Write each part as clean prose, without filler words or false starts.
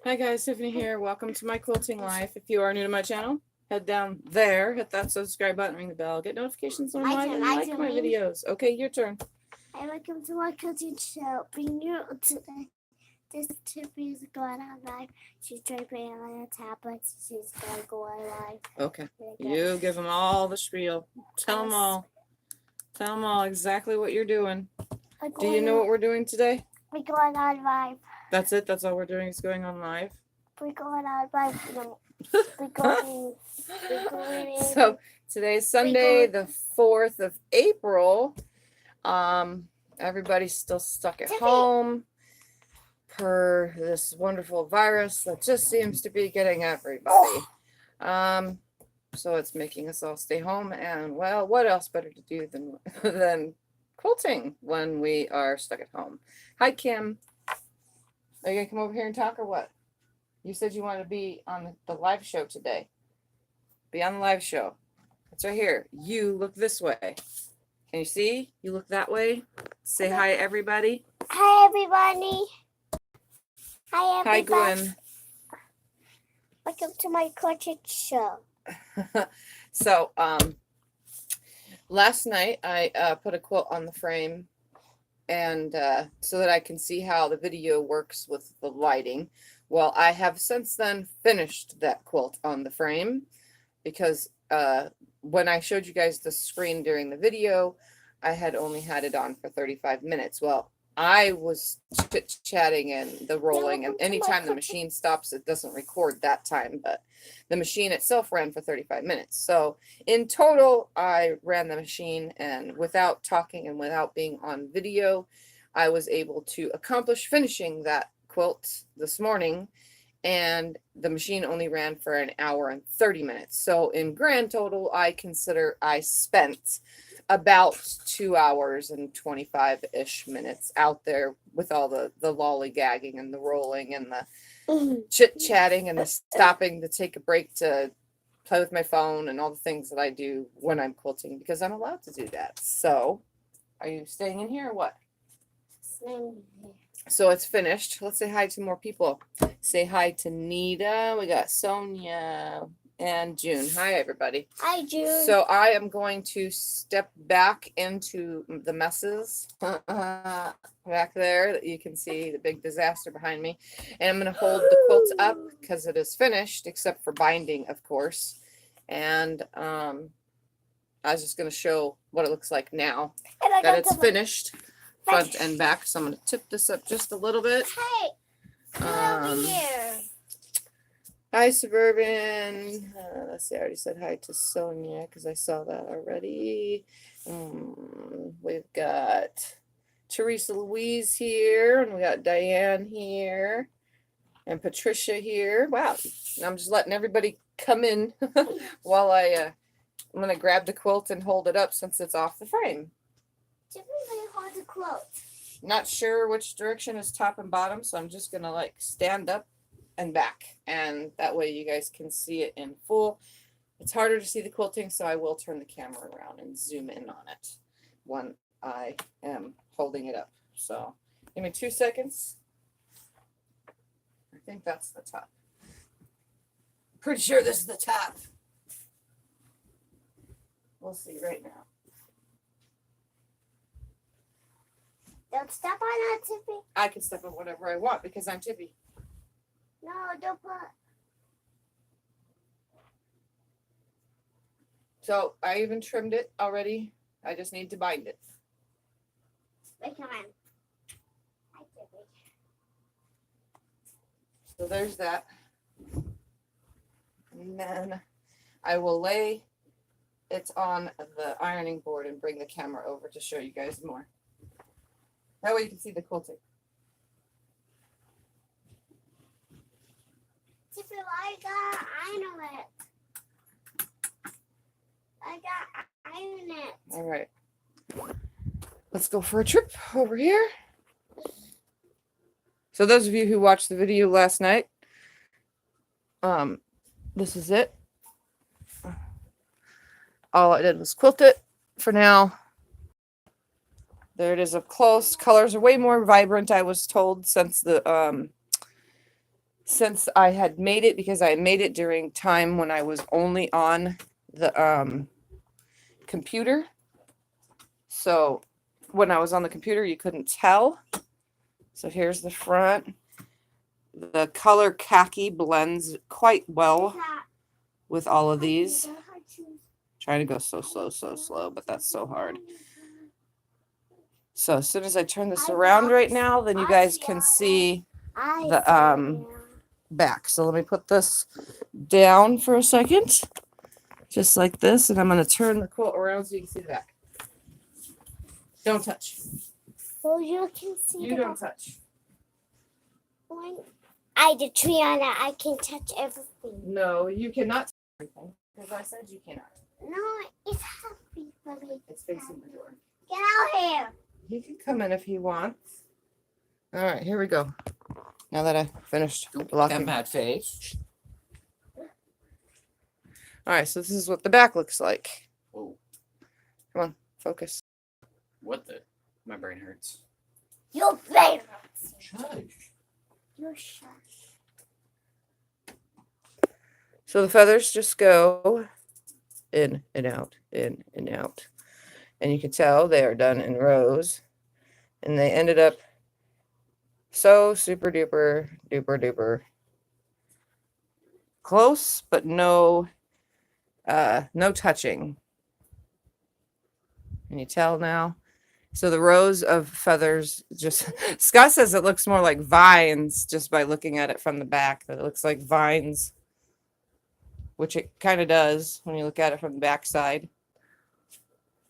Hi guys, Tiffany here. Welcome to my quilting life. If you are new to my channel, head down there, hit that subscribe button, ring the bell, get notifications when I'm live, and like my videos. Okay, your turn. Hi, welcome to my quilting show. Bring you to this Tiffany's going on live. She's typing on a tablet. She's gonna go on live. Okay, you give them all the spiel. Tell them all. Tell them all exactly what you're doing. Do you know what we're doing today? We're going on live. That's it? That's all we're doing is going on live? We're going on live. So today's Sunday, the 4th of April. Everybody's still stuck at home per this wonderful virus that just seems to be getting everybody. So it's making us all stay home, and well, what else better to do than quilting when we are stuck at home? Hi, Kim. Are you gonna come over here and talk or what? You said you wanted to be on the live show today. Be on the live show. It's right here. You look this way. Can you see? You look that way. Say hi, everybody. Hi, everybody. Hi, everybody. Hi, Gwen. Welcome to my quilting show. So, last night I put a quilt on the frame, and so that I can see how the video works with the lighting. Well, I have since then finished that quilt on the frame, because when I showed you guys the screen during the video, I had only had it on for 35 minutes. Well, I was chit-chatting and the rolling, and anytime the machine stops, it doesn't record that time, but the machine itself ran for 35 minutes. So in total, I ran the machine, and without talking and without being on video, I was able to accomplish finishing that quilt this morning, and the machine only ran for an hour and 30 minutes. So in grand total, I consider I spent about 2 hours and 25-ish minutes out there with all the lollygagging and the rolling and the chit-chatting and the stopping to take a break to play with my phone and all the things that I do when I'm quilting, because I'm allowed to do that. So are you staying in here or what? Staying here. So it's finished. Let's say hi to more people. Say hi to Nita. We got Sonia and June. Hi, everybody. Hi, June. So I am going to step back into the messes back there that you can see the big disaster behind me. And I'm going to hold the quilt up because it is finished, except for binding, of course. And I was just going to show what it looks like now that it's finished, front and back. So I'm going to tip this up just a little bit. Hey, come over here. Hi, Suburban. Let's see, I already said hi to Sonia because I saw that already. We've got Teresa Louise here, and we got Diane here, and Patricia here. Wow, I'm just letting everybody come in while I'm going to grab the quilt and hold it up since it's off the frame. Typically hold the quilt. Not sure which direction is top and bottom, so I'm just going to like stand up and back, and that way you guys can see it in full. It's harder to see the quilting, so I will turn the camera around and zoom in on it when I am holding it up. So give me 2 seconds. I think that's the top. Pretty sure this is the top. We'll see right now. Don't step on that, Tiffy. I can step on whatever I want because I'm Tiffy. No, don't put. So I even trimmed it already. I just need to bind it. Wait, come on. Hi, Tiffy. So there's that. And then I will lay it on the ironing board and bring the camera over to show you guys more. That way you can see the quilting. Tiffy, I got iron it. I got iron it. All right. Let's go for a trip over here. So those of you who watched the video last night, this is it. All I did was quilt it for now. There it is up close. Colors are way more vibrant, I was told, since the since I had made it, because I made it during time when I was only on the computer. So when I was on the computer, you couldn't tell. So here's the front. The color khaki blends quite well with all of these. Trying to go so slow, but that's so hard. So as soon as I turn this around right now, then you guys can see the back. So let me put this down for a second, just like this, and I'm going to turn the quilt around so you can see the back. Don't touch. So you can see. You don't touch. When I did Triana, I can touch everything. No, you cannot touch everything, because I said you cannot. No, it's happy for me. It's facing the door. Get out here. He can come in if he wants. All right, here we go. Now that I finished locking. That mad face. All right, so this is what the back looks like. Oh, Come on, focus. what the? My brain hurts. Your brain. Shush. You're shy. So the feathers just go in and out, in and out. And you can tell they are done in rows. And they ended up so super duper close, but no touching. Can you tell now? So the rows of feathers just, Scott says it looks more like vines just by looking at it from the back, that it looks like vines, which it kind of does when you look at it from the back side.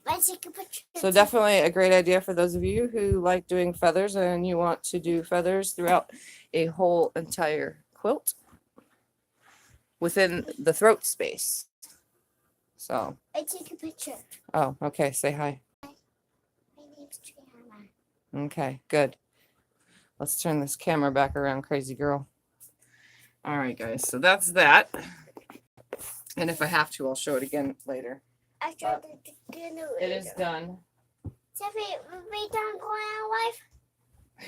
Let's take a picture. So definitely a great idea for those of you who like doing feathers and you want to do feathers throughout a whole entire quilt within the throat space. So, Let's take a picture. oh, okay, say hi. My name's Triana. Okay, good. Let's turn this camera back around, crazy girl. All right, guys, so that's that. And if I have to, I'll show it again later. After the dinner. It is done. Tiffany, we done going out live?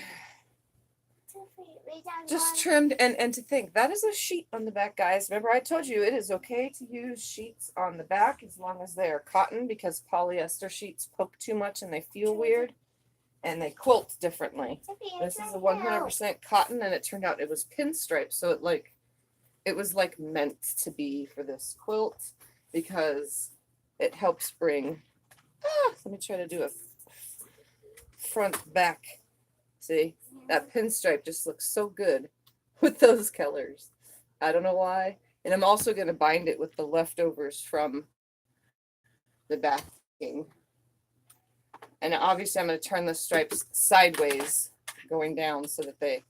Tiffany, we done Just going- trimmed, and to think, that is a sheet on the back, guys. Remember I told you it is okay to use sheets on the back as long as they are cotton, because polyester sheets poke too much and they feel weird and they quilt differently. Tiffany, This it's is a right now. 100% cotton, and it turned out it was pinstripe, so it was like meant to be for this quilt, because it helps bring, let me try to do a front back. See, that pinstripe just looks so good with those colors. I don't know why. And I'm also going to bind it with the leftovers from the backing. And obviously I'm going to turn the stripes sideways going down so that they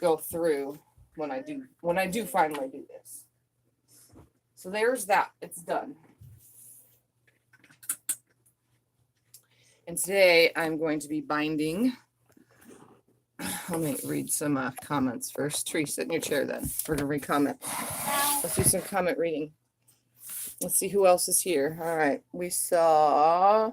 go through when I do finally do this. So there's that. It's done. And today I'm going to be binding. Let me read some comments first. Tree, sit in your chair then. We're going to read comment. Let's do some comment reading. Let's see who else is here. All right. We saw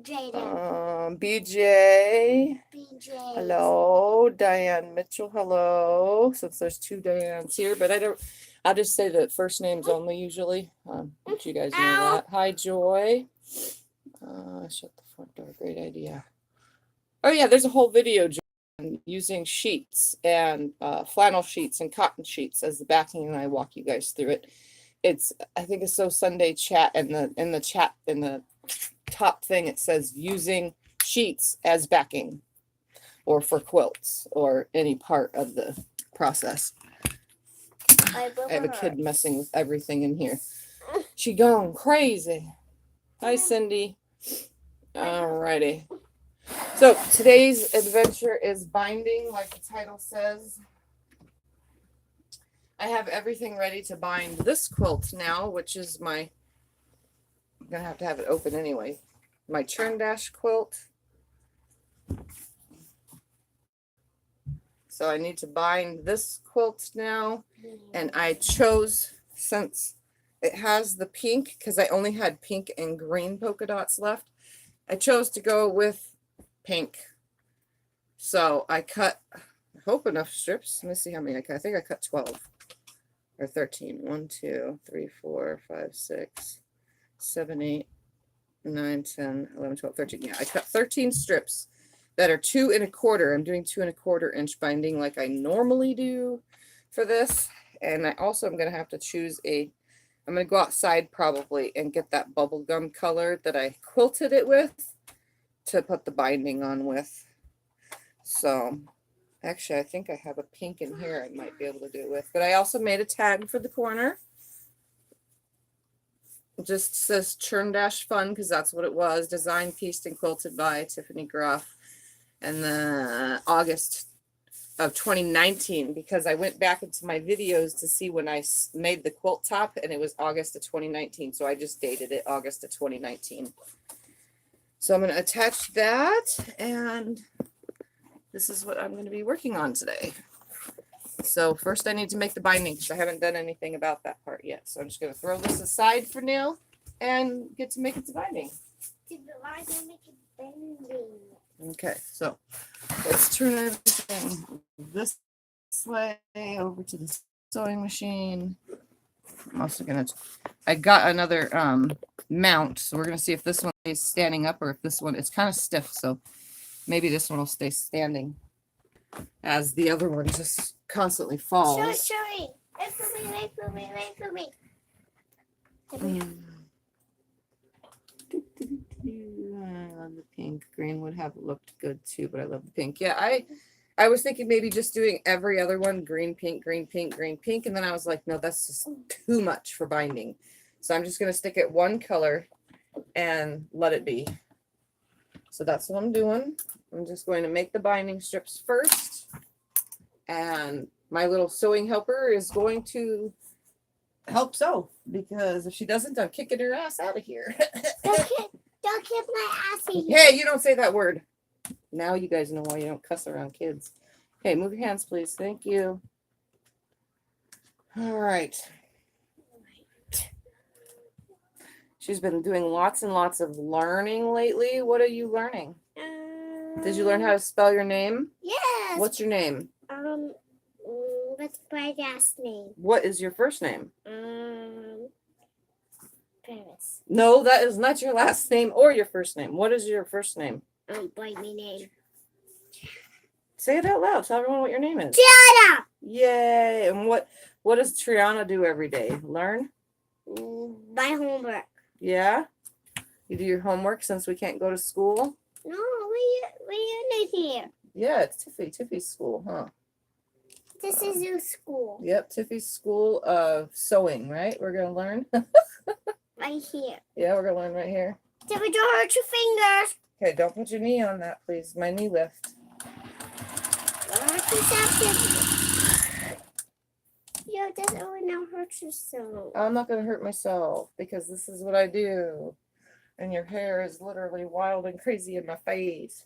Jaden. BJ. BJ. Hello. Diane Mitchell. Hello. Since there's two Dianes here, but I'll just say the first names only usually. But you guys know that. Hi, Joy. Shut the front door. Great idea. Oh yeah, there's a whole video on using sheets and flannel sheets and cotton sheets as the backing, and I walk you guys through it. I think it's So Sunday chat, and in the top thing it says using sheets as backing, or for quilts, or any part of the process. I have a kid messing with everything in here. She going crazy. Hi, Cindy. Alrighty. So today's adventure is binding, like the title says. I have everything ready to bind this quilt now, which is I'm gonna have to have it open anyway. My churn dash quilt. So I need to bind this quilt now, and I chose, since it has the pink, because I only had pink and green polka dots left, I chose to go with pink. So I cut hope enough strips. Let me see how many I cut. I think I cut 12 or 13. 1, 2, 3, 4, 5, 6, 7, 8, 9, 10, 11, 12, 13. Yeah, I cut 13 strips that are 2 1/4. I'm doing 2 1/4 inch binding like I normally do for this. And I also am going to have to choose I'm going to go outside probably and get that bubblegum color that I quilted it with to put the binding on with. So actually, I think I have a pink in here I might be able to do it with. But I also made a tag for the corner. It just says Churn Dash Fun because that's what it was. Designed, pieced, and quilted by Tiffany Groff. And the August of 2019, because I went back into my videos to see when I made the quilt top, and it was August of 2019. So I just dated it August of 2019. So I'm going to attach that, and this is what I'm going to be working on today. So first I need to make the binding because I haven't done anything about that part yet. So I'm just going to throw this aside for now and get to make it to binding. Okay, so let's turn everything this way over to the sewing machine. I'm also going to, I got another mount, so we're going to see if this one is standing up or if this one, it's kind of stiff, so maybe this one will stay standing as the other one just constantly falls. Sorry. Wait for me. I love the pink. Green would have looked good too, but I love the pink. Yeah, I was thinking maybe just doing every other one green, pink, green, pink, green, pink, and then I was like, no, that's just too much for binding. So I'm just going to stick it one color and let it be. So that's what I'm doing. I'm just going to make the binding strips first, and my little sewing helper is going to help sew, because if she doesn't, I'm kicking her ass out of here. Don't kick my ass in here. Hey, you don't say that word. Now you guys know why you don't cuss around kids. Okay, move your hands, please. Thank you. All right. She's been doing lots and lots of learning lately. What are you learning? Did you learn how to spell your name? Yes. What's your name? What's my last name? What is your first name? Paris. No, that is not your last name or your first name. What is your first name? Bite me name. Say it out loud. Tell everyone what your name is. Tiana. Yay. And what does Triana do every day? Learn? My homework. Yeah? You do your homework since we can't go to school? No, we in here. Yeah, it's Tiffy's school, huh? This is your school. Yep, Tiffy's school of sewing, right? We're going to learn? Right here. Yeah, we're going to learn right here. Tiffany, don't hurt your fingers. Okay, don't put your knee on that, please. My knee lift. Don't hurt yourself, Tiffany. Yo, that's all now hurt yourself. I'm not going to hurt myself because this is what I do. And your hair is literally wild and crazy in my face.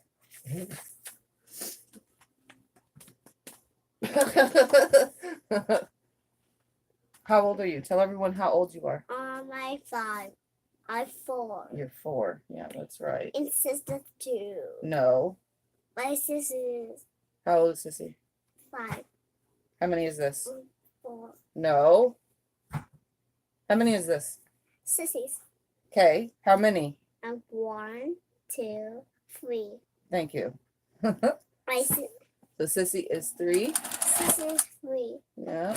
How old are you? Tell everyone how old you are. I'm 5. I'm 4. You're 4. Yeah, that's right. And sister 2. No. My sister is How old is Sissy? 5. How many is this? 4. No. How many is this? Sissies. Okay. How many? 1, 2, 3. Thank you. My So Sissy is 3. sister is 3. Yeah.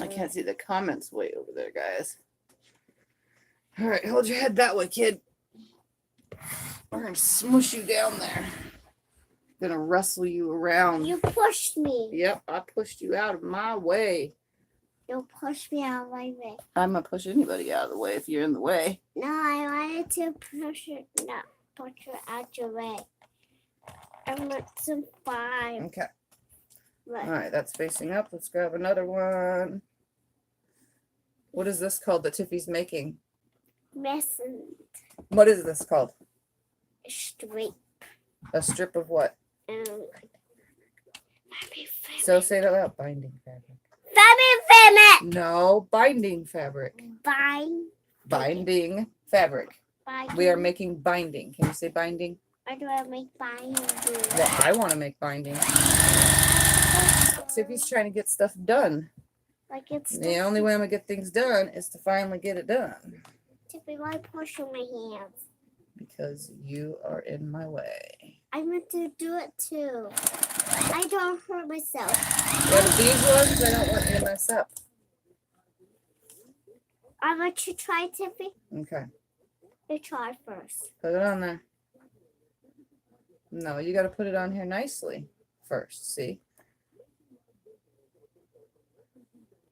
I can't see the comments way over there, guys. All right, hold your head that way, kid. We're gonna smush you down there. Gonna wrestle you around. You pushed me. Yep, I pushed you out of my way. You pushed me out of my way. I'm gonna push anybody out of the way if you're in the way. No, I wanted to push it. No, push it out your way. I want some 5. Okay. Look. All right, that's facing up. Let's grab another one. What is this called that Tiffy's making? Messing What is this called? straight. A strip of what? Family. So say that out. Binding fabric. Family. No, binding fabric. Bind. Binding fabric. Bind. We are making binding. Can you say binding? Or do I make binding? Well, I want to make binding. Tiffy's trying to get stuff done. Like it's The only way I'm going to get things done is to finally get it done. Tiffany, why push on my hands? Because you are in my way. I meant to do it too. I don't hurt myself. Yeah, but these ones, I don't want you to mess up. I'll let you try, Tiffany. Okay. You try first. Put it on there. No, you got to put it on here nicely first. See?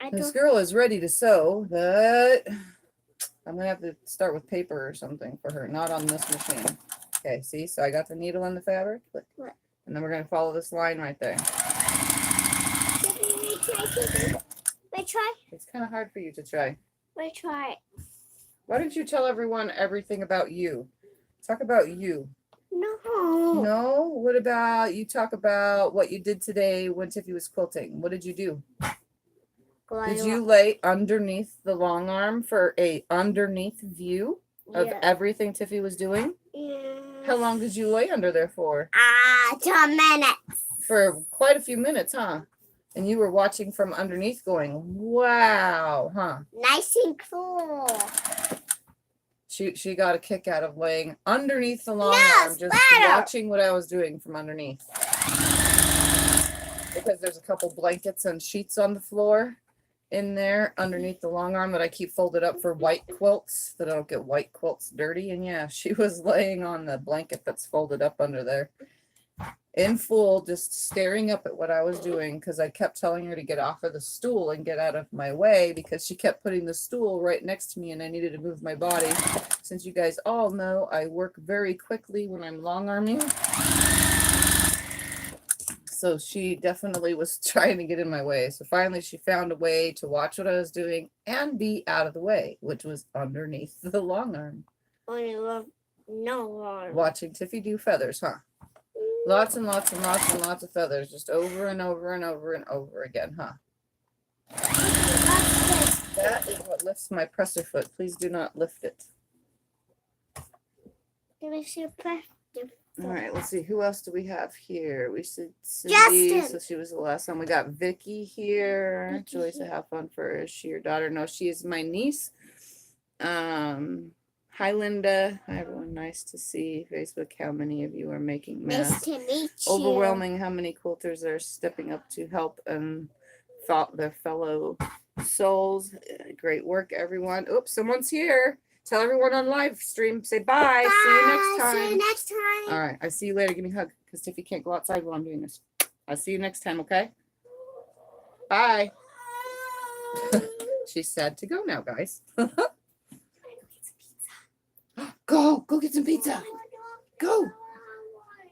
I This don't. girl is ready to sew, but I'm going to have to start with paper or something for her. Not on this machine. Okay, see? So I got the needle in the fabric. Look. What? And then we're going to follow this line right there. Tiffany, try, Tiffany. Wait, try. It's kind of hard for you to try. Wait, try. Why don't you tell everyone everything about you? Talk about you. No. No? What about you talk about what you did today when Tiffy was quilting? What did you do? Did you lay underneath the long arm for a underneath view of everything Tiffy was doing? Yeah. How long did you lay under there for? 2 minutes. For quite a few minutes, huh? And you were watching from underneath going, wow, huh? Nice and cool. She got a kick out of laying underneath the long arm, just watching what I was doing from underneath. Because there's a couple blankets and sheets on the floor in there underneath the long arm that I keep folded up for white quilts, that I don't get white quilts dirty. And yeah, she was laying on the blanket that's folded up under there in full, just staring up at what I was doing, because I kept telling her to get off of the stool and get out of my way, because she kept putting the stool right next to me and I needed to move my body. Since you guys all know I work very quickly when I'm long arming. So she definitely was trying to get in my way. So finally she found a way to watch what I was doing and be out of the way, which was underneath the long arm. No arm. Watching Tiffy do feathers, huh? Lots and lots and lots and lots of feathers, just over and over and over and over again, huh? That is what lifts my presser foot. Please do not lift it. Give us your presser. All right, let's see. Who else do we have here? We said Cindy, Justin. so she was the last one. We got Vicky here. Vicky Joy said, here. have fun for her. Is she your daughter? No, she is my niece. Hi, Linda. Hi, everyone. Nice to see. Facebook, how many of you are making Nice masks? to meet you. Overwhelming how many quilters are stepping up to help and their fellow souls. Great work, everyone. Oops, someone's here. Tell everyone on live stream. Say bye. Bye. See you next time. See you next time. All right. I see you later. Give me a hug, because Tiffy can't go outside while I'm doing this. I'll see you next time, okay? Bye. She's sad to go now, guys. Go get some pizza. Go.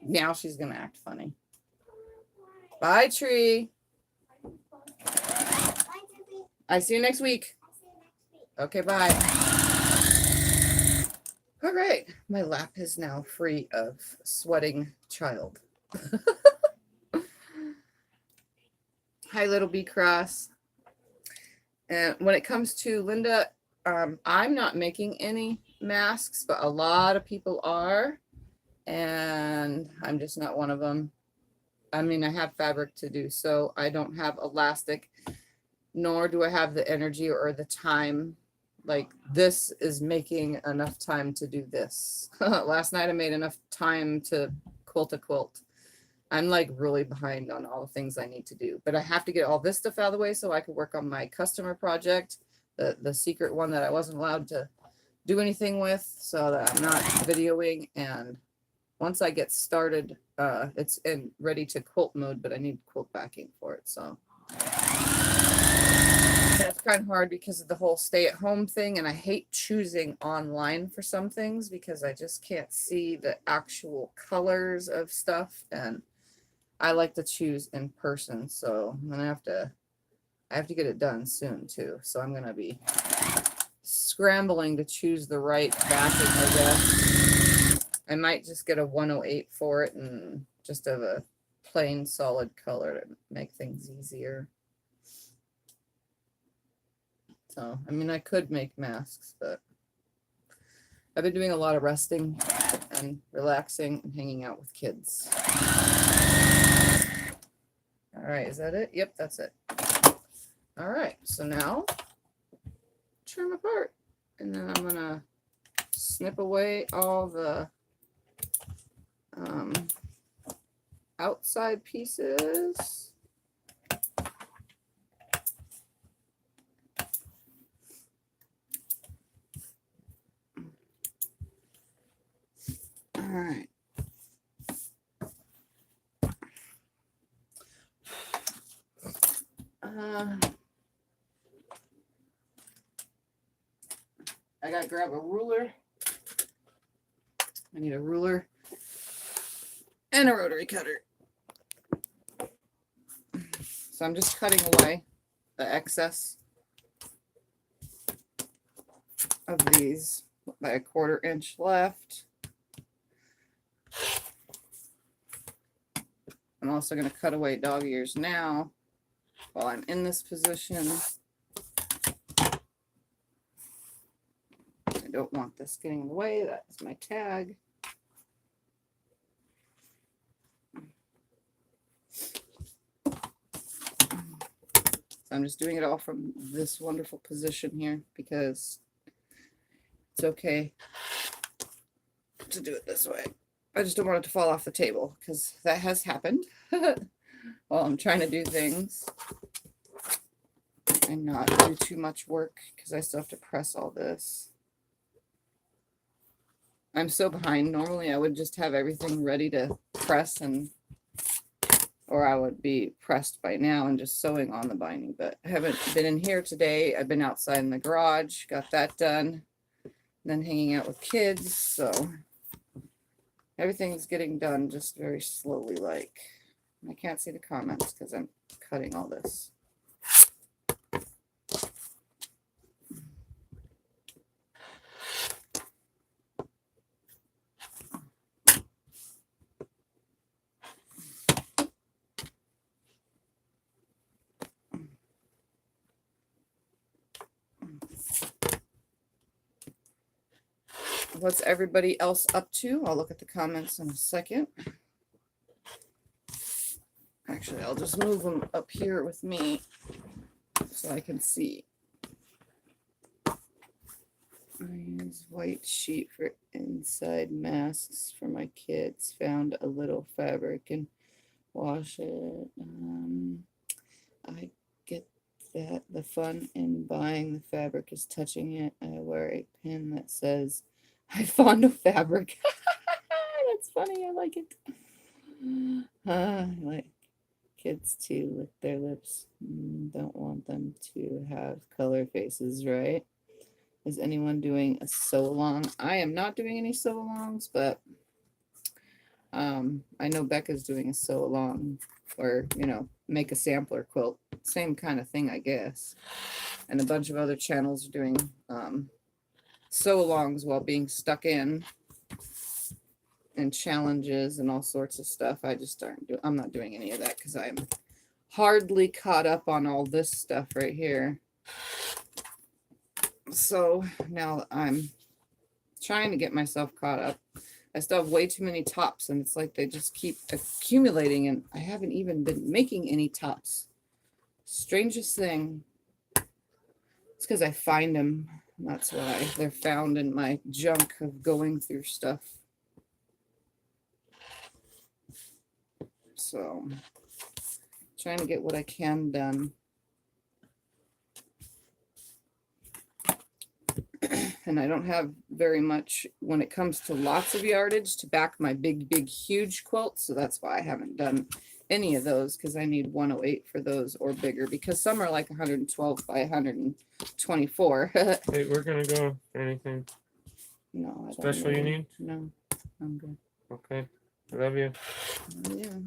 Now she's going to act funny. Bye, Tree. I see you next week. Okay, bye. All right. My lap is now free of sweating child. Hi, little bee cross. And when it comes to Linda, I'm not making any masks, but a lot of people are. And I'm just not one of them. I mean, I have fabric to do, so I don't have elastic, nor do I have the energy or the time. Like, this is making enough time to do this. Last night I made enough time to quilt a quilt. I'm like really behind on all the things I need to do, but I have to get all this stuff out of the way so I can work on my customer project, the secret one that I wasn't allowed to do anything with, so that I'm not videoing. And once I get started, it's in ready to quilt mode, but I need quilt backing for it. So it's kind of hard because of the whole stay at home thing. And I hate choosing online for some things because I just can't see the actual colors of stuff. And I like to choose in person. So I'm going to I have to get it done soon too. So I'm going to be scrambling to choose the right backing, I guess. I might just get a 108 for it and just have a plain solid color to make things easier. So, I mean, I could make masks, but I've been doing a lot of resting and relaxing and hanging out with kids. All right, is that it? Yep, that's it. All right, so now trim apart, and then I'm gonna snip away all the outside pieces. All right. I gotta grab a ruler. I need a ruler and a rotary cutter. So I'm just cutting away the excess of these by a 1/4 inch left. I'm also going to cut away dog ears now while I'm in this position. I don't want this getting in the way. That's my tag. So I'm just doing it all from this wonderful position here because it's okay to do it this way. I just don't want it to fall off the table because that has happened while I'm trying to do things and not do too much work because I still have to press all this. I'm so behind. Normally I would just have everything ready to press, and or I would be pressed by now and just sewing on the binding, but I haven't been in here today. I've been outside in the garage, got that done, then hanging out with kids, so everything's getting done just very slowly. Like, I can't see the comments because I'm cutting all this. What's everybody else up to? I'll look at the comments in a second. Actually, I'll just move them up here with me so I can see. I use white sheet for inside masks for my kids. Found a little fabric and wash it. I get that the fun in buying the fabric is touching it. I wear a pin that says I fondle fabric. That's funny. I like it. I like kids to lick their lips. Don't want them to have color faces, right? Is anyone doing a sew along? I am not doing any sew alongs, but I know Becca's doing a sew along, or make a sampler quilt. Same kind of thing, I guess. And a bunch of other channels are doing sew alongs while being stuck in, and challenges and all sorts of stuff. I just I'm not doing any of that because I'm hardly caught up on all this stuff right here. So now I'm trying to get myself caught up. I still have way too many tops, and it's like they just keep accumulating, and I haven't even been making any tops. Strangest thing. It's because I find them. That's why they're found in my junk of going through stuff. So, trying to get what I can done. And I don't have very much when it comes to lots of yardage to back my big, huge quilts. So that's why I haven't done any of those, because I need 108 for those or bigger, because some are like 112 by 124. Hey, we're gonna go for anything No, I don't special you really- need? No, I'm good. Okay. I love you. Yeah,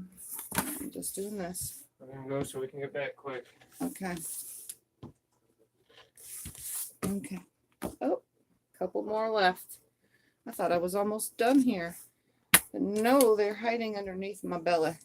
I'm just doing this. We're gonna go so we can get back quick. Okay. Okay. Oh, couple more left. I thought I was almost done here. But no, they're hiding underneath my belly.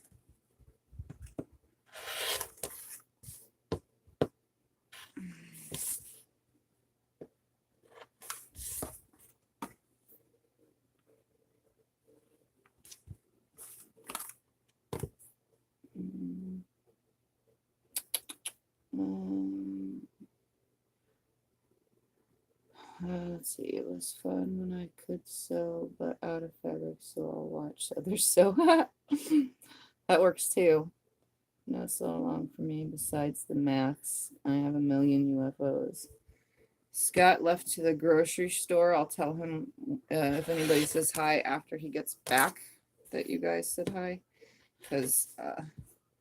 Let's see, it was fun when I could sew, but out of fabric, so I'll watch others sew. That works too. Not so long for me. Besides the maths, I have a million UFOs. Scott left to the grocery store. I'll tell him if anybody says hi after he gets back that you guys said hi, because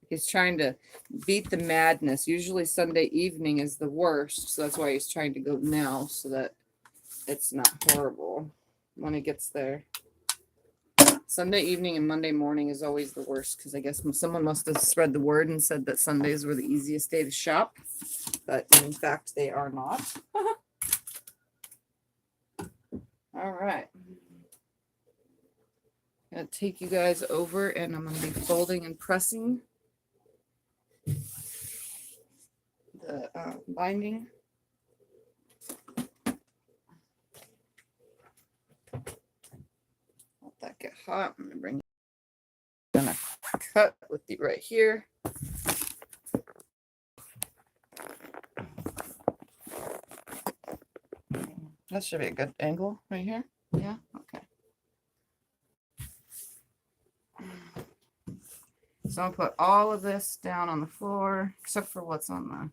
he's trying to beat the madness. Usually Sunday evening is the worst, so that's why he's trying to go now, so that it's not horrible when it gets there. Sunday evening and Monday morning is always the worst, because I guess someone must have spread the word and said that Sundays were the easiest day to shop, but in fact they are not. All right. I'm going to take you guys over, and I'm going to be folding and pressing the binding. Let that get hot. I'm going to cut with the right here. That should be a good angle right here. Yeah, okay. So I'll put all of this down on the floor, except for what's on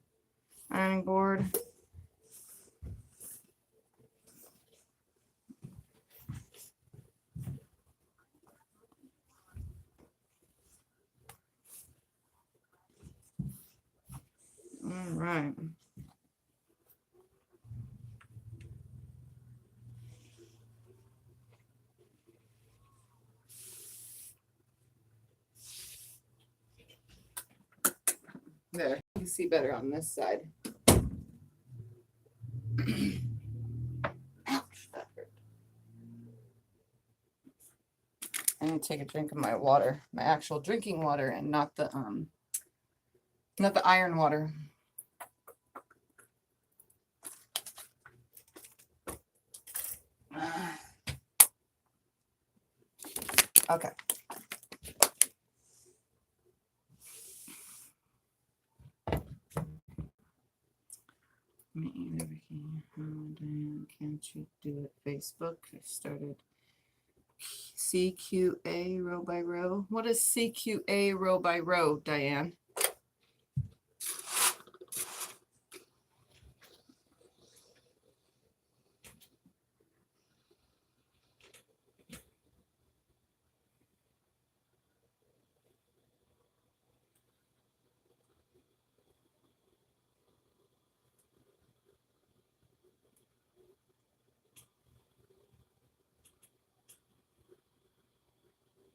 the ironing board. All right. There, you can see better on this side. Ouch, that hurt. I'm gonna take a drink of my water, my actual drinking water, and not the iron water. Okay. Diane, can't you do it Facebook? I started CQA row by row. What is CQA row by row, Diane?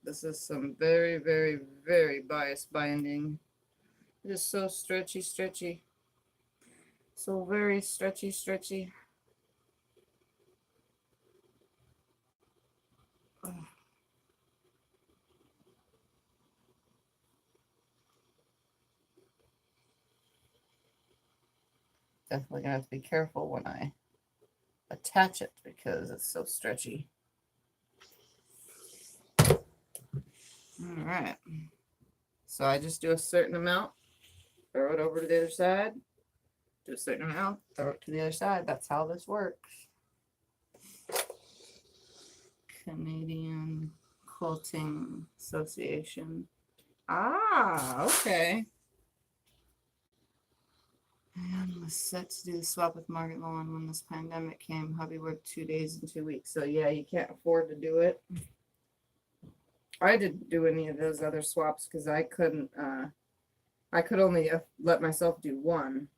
This is some very, very, very biased binding. It is so stretchy, stretchy. So very stretchy, stretchy. Oh. Definitely gonna have to be careful when I attach it because it's so stretchy. All right. So I just do a certain amount, throw it over to the other side, do a certain amount, throw it to the other side. That's how this works. Canadian Quilting Association. Ah, okay. And was set to do the swap with Margaret Mullen when this pandemic came. Hubby worked 2 days and 2 weeks. So yeah, you can't afford to do it. I didn't do any of those other swaps because I couldn't, I could only let myself do one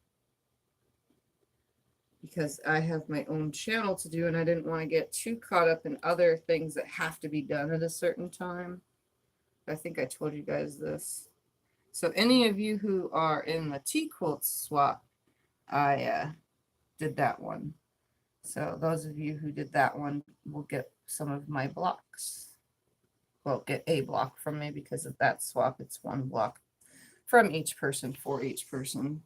because I have my own channel to do and I didn't want to get too caught up in other things that have to be done at a certain time. I think I told you guys this. So any of you who are in the T-Quilt swap, I did that one. So those of you who did that one will get some of my blocks. Well, get a block from me because of that swap. It's one block from each person for each person.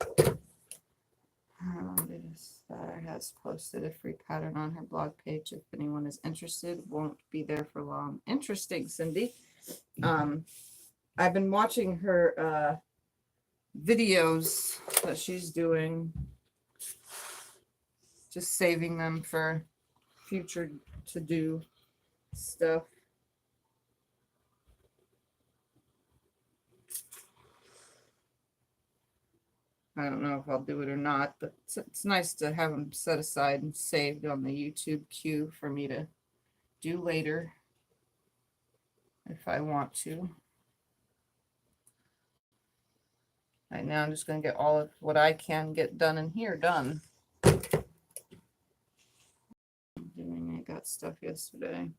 Star has posted a free pattern on her blog page. If anyone is interested, won't be there for long. Interesting, Cindy. I've been watching her videos that she's doing, just saving them for future to do stuff. I don't know if I'll do it or not, but it's nice to have them set aside and saved on the YouTube queue for me to do later if I want to. Right now, I'm just going to get all of what I can get done in here done. I got stuff yesterday.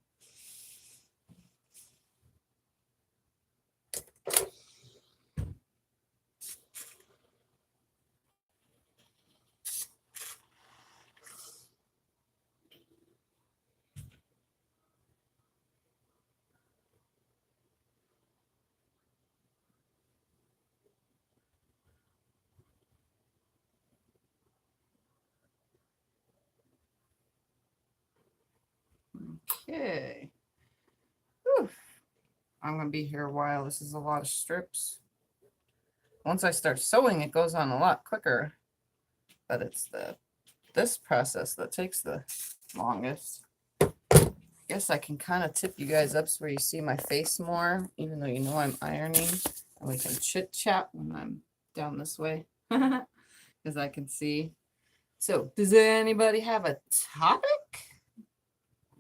Okay. Whew. I'm going to be here a while. This is a lot of strips. Once I start sewing, it goes on a lot quicker. But it's this process that takes the longest. I guess I can kind of tip you guys up so where you see my face more, even though you know I'm ironing. And we can chit chat when I'm down this way. Because I can see. So, does anybody have a topic?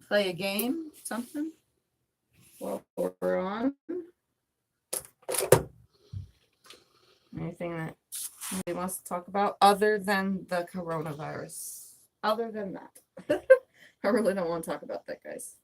Play a game? Something? While we're on? Anything that anybody wants to talk about other than the coronavirus? Other than that. I really don't want to talk about that, guys.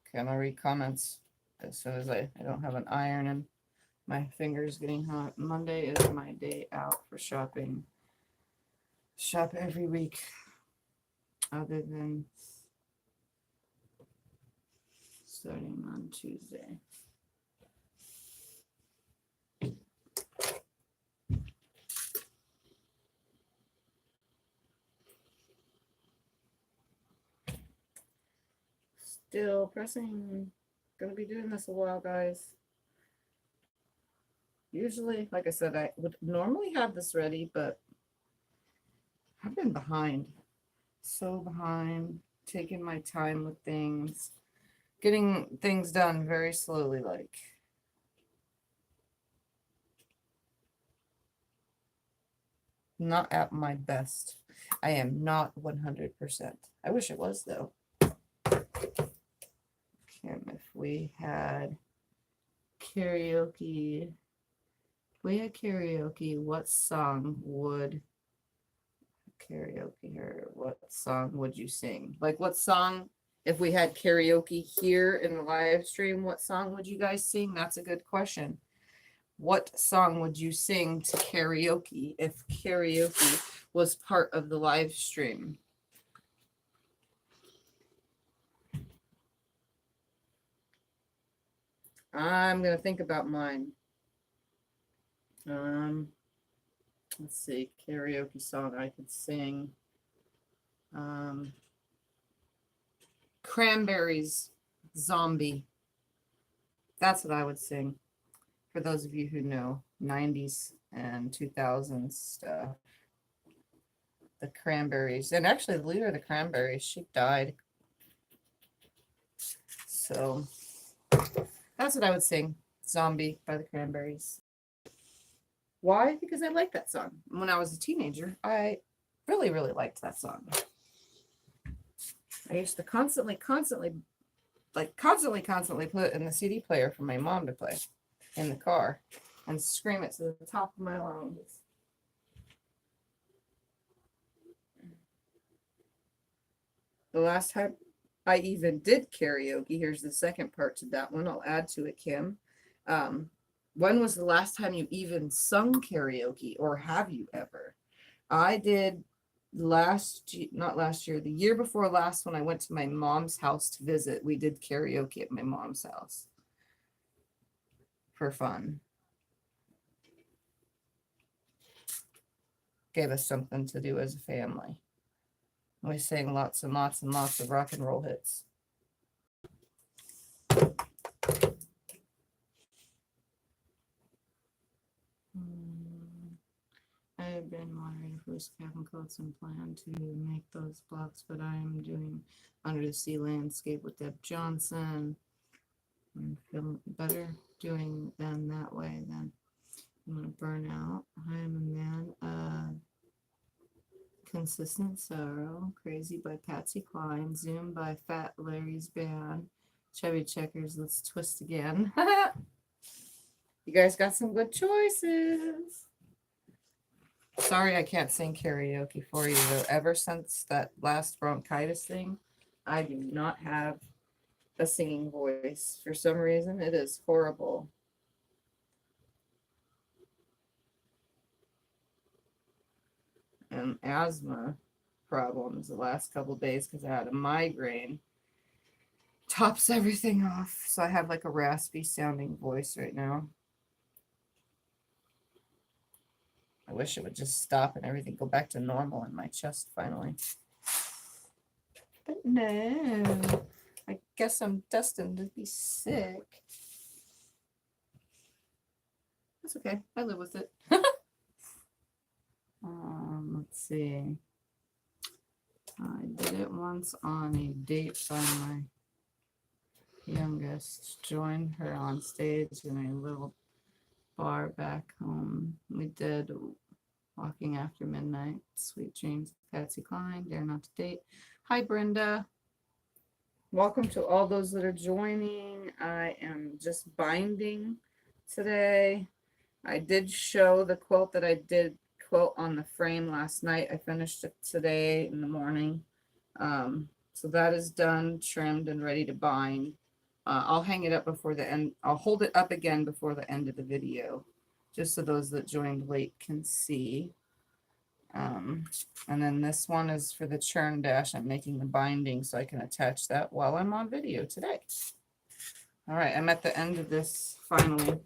Okay, I'm gonna read comments as soon as I don't have an iron and my fingers getting hot. Monday is my day out for shopping. Shop every week other than starting on Tuesday. Still pressing. Gonna be doing this a while, guys. Usually, like I said, I would normally have this ready, but I've been behind. So behind, taking my time with things, getting things done very slowly, like. Not at my best. I am not 100%. I wish it was, though. Kim, if we had karaoke, what song would you sing? Like, what song, if we had karaoke here in the live stream, what song would you guys sing? That's a good question. What song would you sing to karaoke if karaoke was part of the live stream? I'm going to think about mine. Let's see, karaoke song I could sing. Cranberries, Zombie. That's what I would sing. For those of you who know, 90s and 2000s stuff. The Cranberries. And actually, the leader of the Cranberries, she died. So, that's what I would sing. Zombie by the Cranberries. Why? Because I like that song. When I was a teenager, I really, really liked that song. I used to constantly put it in the CD player for my mom to play in the car and scream it to the top of my lungs. The last time I even did karaoke, here's the second part to that one. I'll add to it, Kim. When was the last time you even sung karaoke, or have you ever? I did not last year, the year before last, when I went to my mom's house to visit. We did karaoke at my mom's house for fun. gave us something to do as a family. We sang lots and lots and lots of rock and roll hits. I've been moderator for Cabin Quilts and plan to make those blocks, but I am doing Under the Sea Landscape with Deb Johnson. I feel better doing them that way than I'm gonna burn out. I am a man of Consistent Sorrow, Crazy by Patsy Cline, Zoom by Fat Larry's Band, Chevy Checkers, Let's Twist Again. You guys got some good choices. Sorry I can't sing karaoke for you though. Ever since that last bronchitis thing, I do not have a singing voice. For some reason, it is horrible. And asthma problems the last couple days because I had a migraine. Tops everything off. So I have like a raspy sounding voice right now. I wish it would just stop and everything go back to normal in my chest finally. But no, I guess I'm destined to be sick. That's okay. I live with it. Let's see. I did it once on a date by my youngest. Joined her on stage in a little bar back home. We did Walking After Midnight, Sweet Dreams, Patsy Cline, Dare Not to Date. Hi, Brenda. Welcome to all those that are joining. I am just binding today. I did show the quilt that I did quilt on the frame last night. I finished it today in the morning. So that is done, trimmed, and ready to bind. I'll hang it up before the end. I'll hold it up again before the end of the video, just so those that joined late can see. And then this one is for the churn dash. I'm making the binding so I can attach that while I'm on video today. All right, I'm at the end of this finally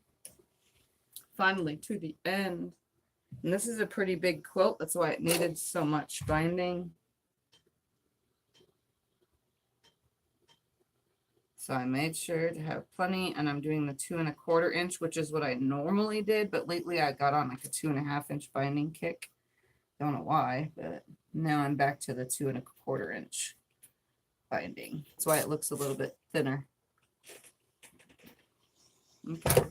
to the end. And this is a pretty big quilt. That's why it needed so much binding. So I made sure to have plenty, and I'm doing the 2 1/4 inch, which is what I normally did, but lately I got on like a 2 1/2 inch binding kick. Don't know why, but now I'm back to the 2 1/4 inch binding. That's why it looks a little bit thinner. Okay.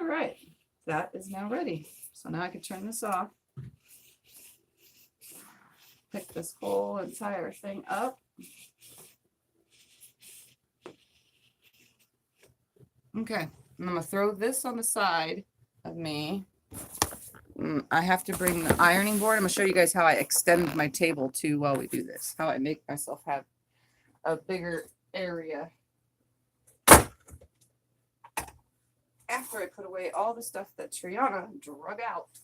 All right, that is now ready. So now I can turn this off. Pick this whole entire thing up. Okay, I'm gonna throw this on the side of me. I have to bring the ironing board. I'm gonna show you guys how I extend my table too while we do this. How I make myself have a bigger area. After I put away all the stuff that Triana drug out.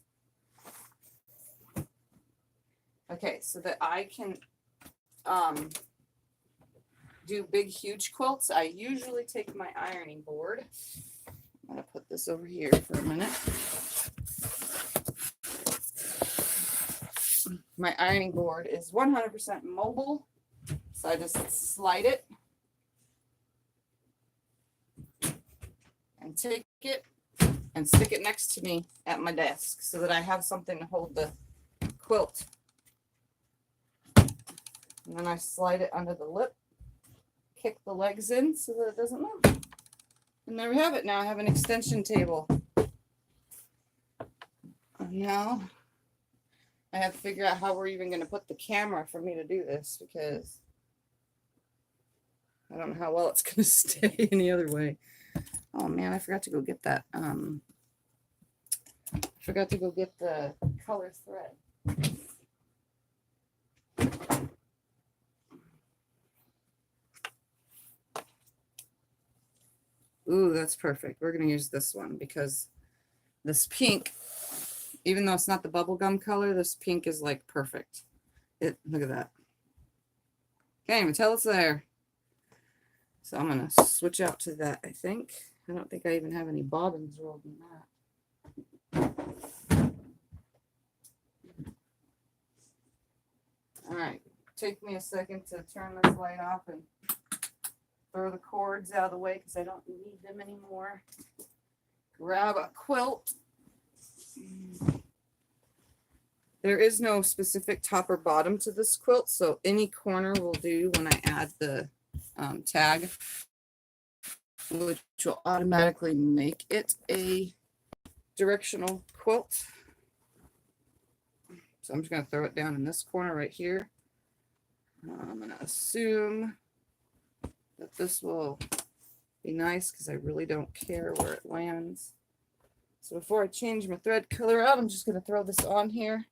Okay, so that I can do big, huge quilts, I usually take my ironing board. I'm gonna put this over here for a minute. My ironing board is 100% mobile, so I just slide it and take it and stick it next to me at my desk so that I have something to hold the quilt. And then I slide it under the lip, kick the legs in so that it doesn't move. And there we have it. Now I have an extension table. And now I have to figure out how we're even going to put the camera for me to do this, because I don't know how well it's going to stay any other way. Oh man, I forgot to go get that. I forgot to go get the color thread. Ooh, that's perfect. We're going to use this one because this pink, even though it's not the bubblegum color, this pink is like perfect. Look at that. Can't even tell it's there. So I'm going to switch out to that, I think. I don't think I even have any bobbins rolled in that. take me a second to turn this light off and throw the cords out of the way because I don't need them anymore. Grab a quilt. There is no specific top or bottom to this quilt, so any corner will do when I add the tag, which will automatically make it a directional quilt. So I'm just going to throw it down in this corner right here. I'm going to assume that this will be nice because I really don't care where it lands. So before I change my thread color out, I'm just going to throw this on here.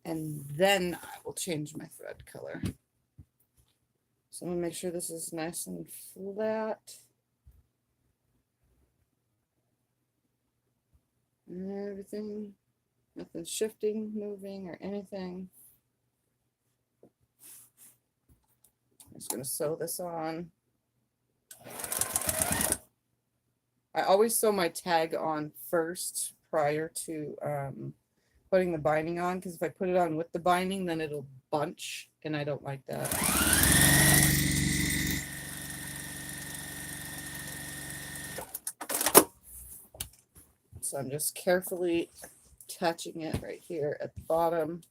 And then I will change my thread color. So I'm going to make sure this is nice and flat. And everything, nothing shifting, moving, or anything. I'm just going to sew this on. I always sew my tag on first prior to putting the binding on, because if I put it on with the binding, then it'll bunch, and I don't like that. So I'm just carefully attaching it right here at the bottom.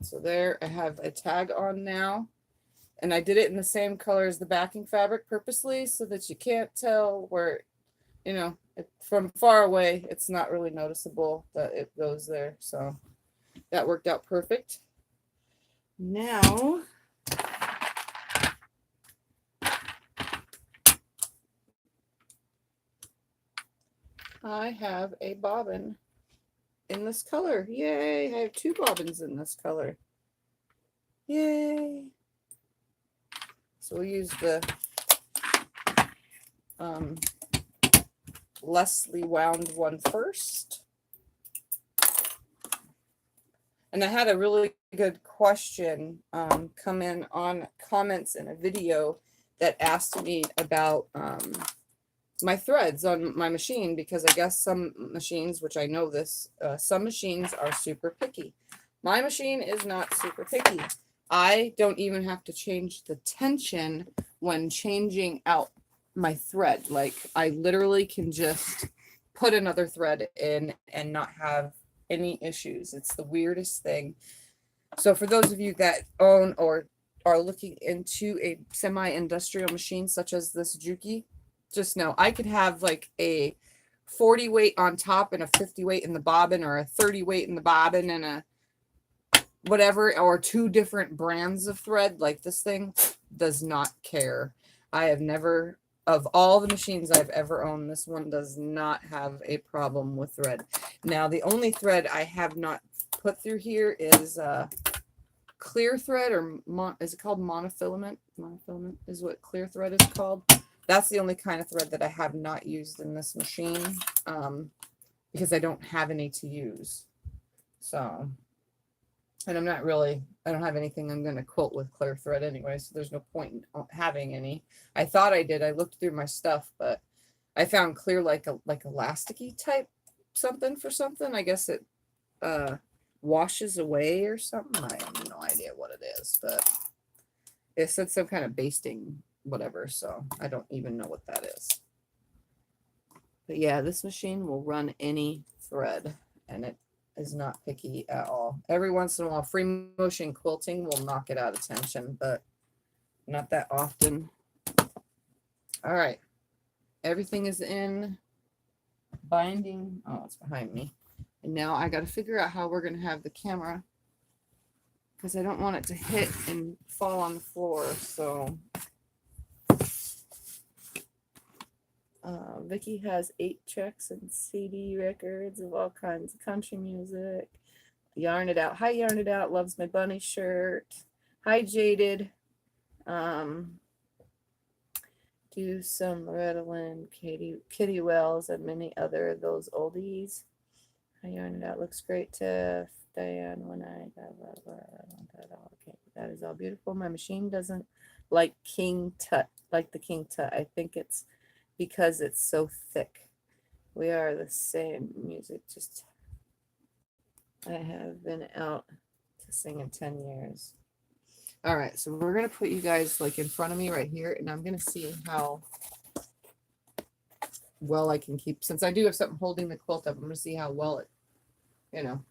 So there, I have a tag on now, and I did it in the same color as the backing fabric purposely so that you can't tell where, you know, from far away, it's not really noticeable that it goes there. So that worked out perfect. Now, I have a bobbin in this color. Yay! I have two bobbins in this color. Yay! So we'll use the Leslie wound one first. And I had a really good question come in on comments in a video that asked me about my threads on my machine, because I guess some machines, which I know this, some machines are super picky. My machine is not super picky. I don't even have to change the tension when changing out my thread. Like, I literally can just put another thread in and not have any issues. It's the weirdest thing. So for those of you that own or are looking into a semi-industrial machine such as this Juki, just know I could have like a 40 weight on top and a 50 weight in the bobbin, or a 30 weight in the bobbin and a whatever, or two different brands of thread. Like, this thing does not care. I have never, of all the machines I've ever owned, this one does not have a problem with thread. Now, the only thread I have not put through here is clear thread, or is it called monofilament? Monofilament is what clear thread is called. That's the only kind of thread that I have not used in this machine, because I don't have any to use. So, and I'm not really, I don't have anything I'm going to quilt with clear thread anyway, so there's no point in having any. I thought I did. I looked through my stuff, but I found clear like elasticy type something for something. I guess it washes away or something. I have no idea what it is, but it said some kind of basting whatever, so I don't even know what that is. But yeah, this machine will run any thread, and it is not picky at all. Every once in a while, free motion quilting will knock it out of tension, but not that often. All right, everything is in binding. Oh, it's behind me. And now I got to figure out how we're going to have the camera, because I don't want it to hit and fall on the floor. So Vicky has 8 checks and CD records of all kinds of country music. Yarn It Out. Hi, Yarn It Out. Loves my bunny shirt. Hi, Jaded. Do some Loretta Lynn, Kitty Wells, and many other of those oldies. Hi, Yarn It Out. Looks great, Tiff. Diane, when I got that all. Okay, That is all beautiful. My machine doesn't like King Tut, like the King Tut. I think it's because it's so thick. We are the same music, just I have been out to sing in 10 years. All right, so we're gonna put you guys like in front of me right here, and I'm gonna see how well I can keep, since I do have something holding the quilt up, I'm gonna see how well it, you know,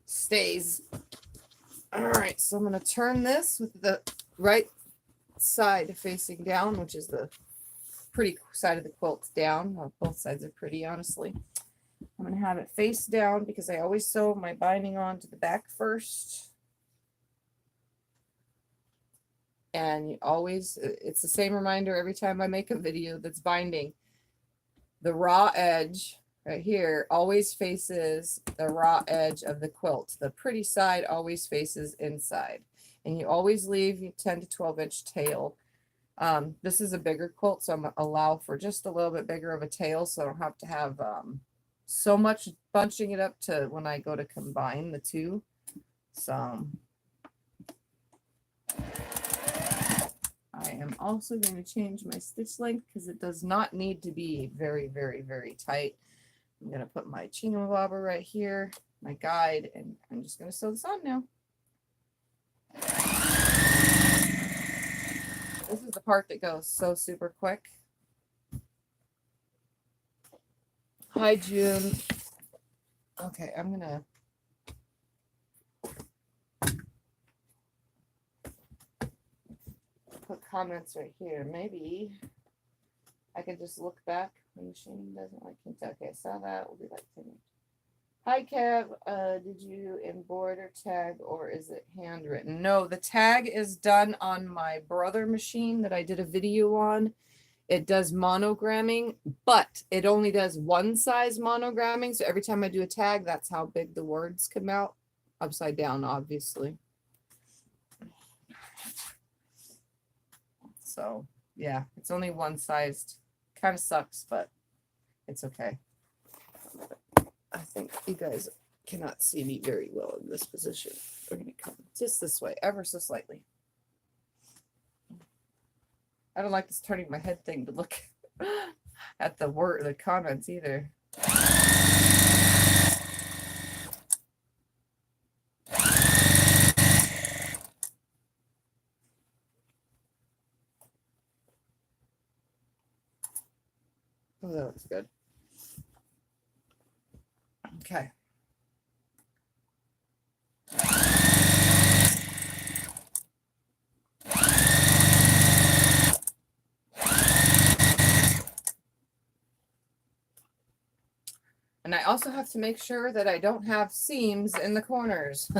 stays. All right, so I'm gonna turn this with the right side facing down, which is the pretty side of the quilt down. Well, both sides are pretty, honestly. I'm gonna have it face down because I always sew my binding on to the back first. And you always, it's the same reminder every time I make a video that's binding. The raw edge right here always faces the raw edge of the quilt. The pretty side always faces inside. And you always leave your 10 to 12 inch tail. This is a bigger quilt, so I'm gonna allow for just a little bit bigger of a tail, so I don't have to have so much bunching it up to when I go to combine the two. So I am also going to change my stitch length because it does not need to be very, very, very tight. I'm going to put my chingamabobber right here, my guide, and I'm just going to sew this on now. This is the part that goes so super quick. Hi, June. Okay, I'm going to put comments right here. Maybe I could just look back. The machine doesn't like Kentucky. I saw that. We'll be like 10 minutes. Hi, Kev. Did you embroider tag or is it handwritten? No, the tag is done on my brother machine that I did a video on. It does monogramming, but it only does one size monogramming. So every time I do a tag, that's how big the words come out. Upside down, obviously. So yeah, it's only one sized. Kind of sucks, but it's okay. I think you guys cannot see me very well in this position. We're gonna come just this way, ever so slightly. I don't like this turning my head thing to look at the comments either. Oh, that looks good. Okay. And I also have to make sure that I don't have seams in the corners.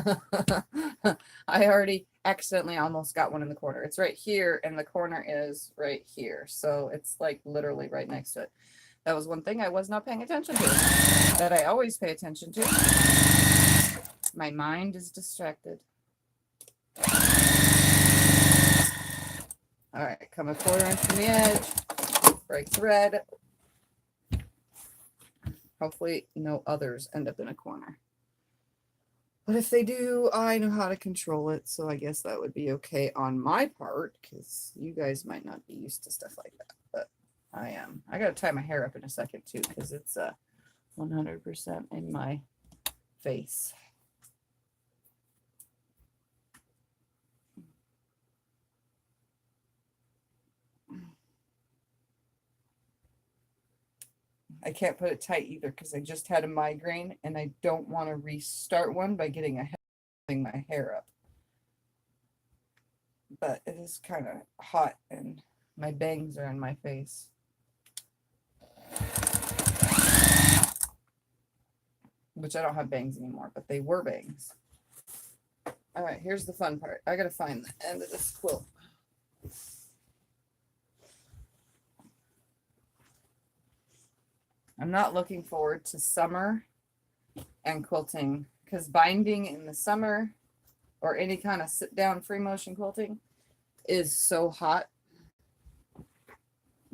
I already accidentally almost got one in the corner. It's right here and the corner is right here. So it's like literally right next to it. That was one thing I was not paying attention to, that I always pay attention to. My mind is distracted. All right, come a quarter inch from the edge, break thread. Hopefully no others end up in a corner. But if they do, I know how to control it. So I guess that would be okay on my part because you guys might not be used to stuff like that. But I am. I got to tie my hair up in a second too because it's 100% in my face. I can't put it tight either because I just had a migraine and I don't want to restart one by getting my hair up. But it is kind of hot and my bangs are in my face. Which I don't have bangs anymore, but they were bangs. All right, here's the fun part. I got to find the end of this quilt. I'm not looking forward to summer and quilting because binding in the summer or any kind of sit down free motion quilting is so hot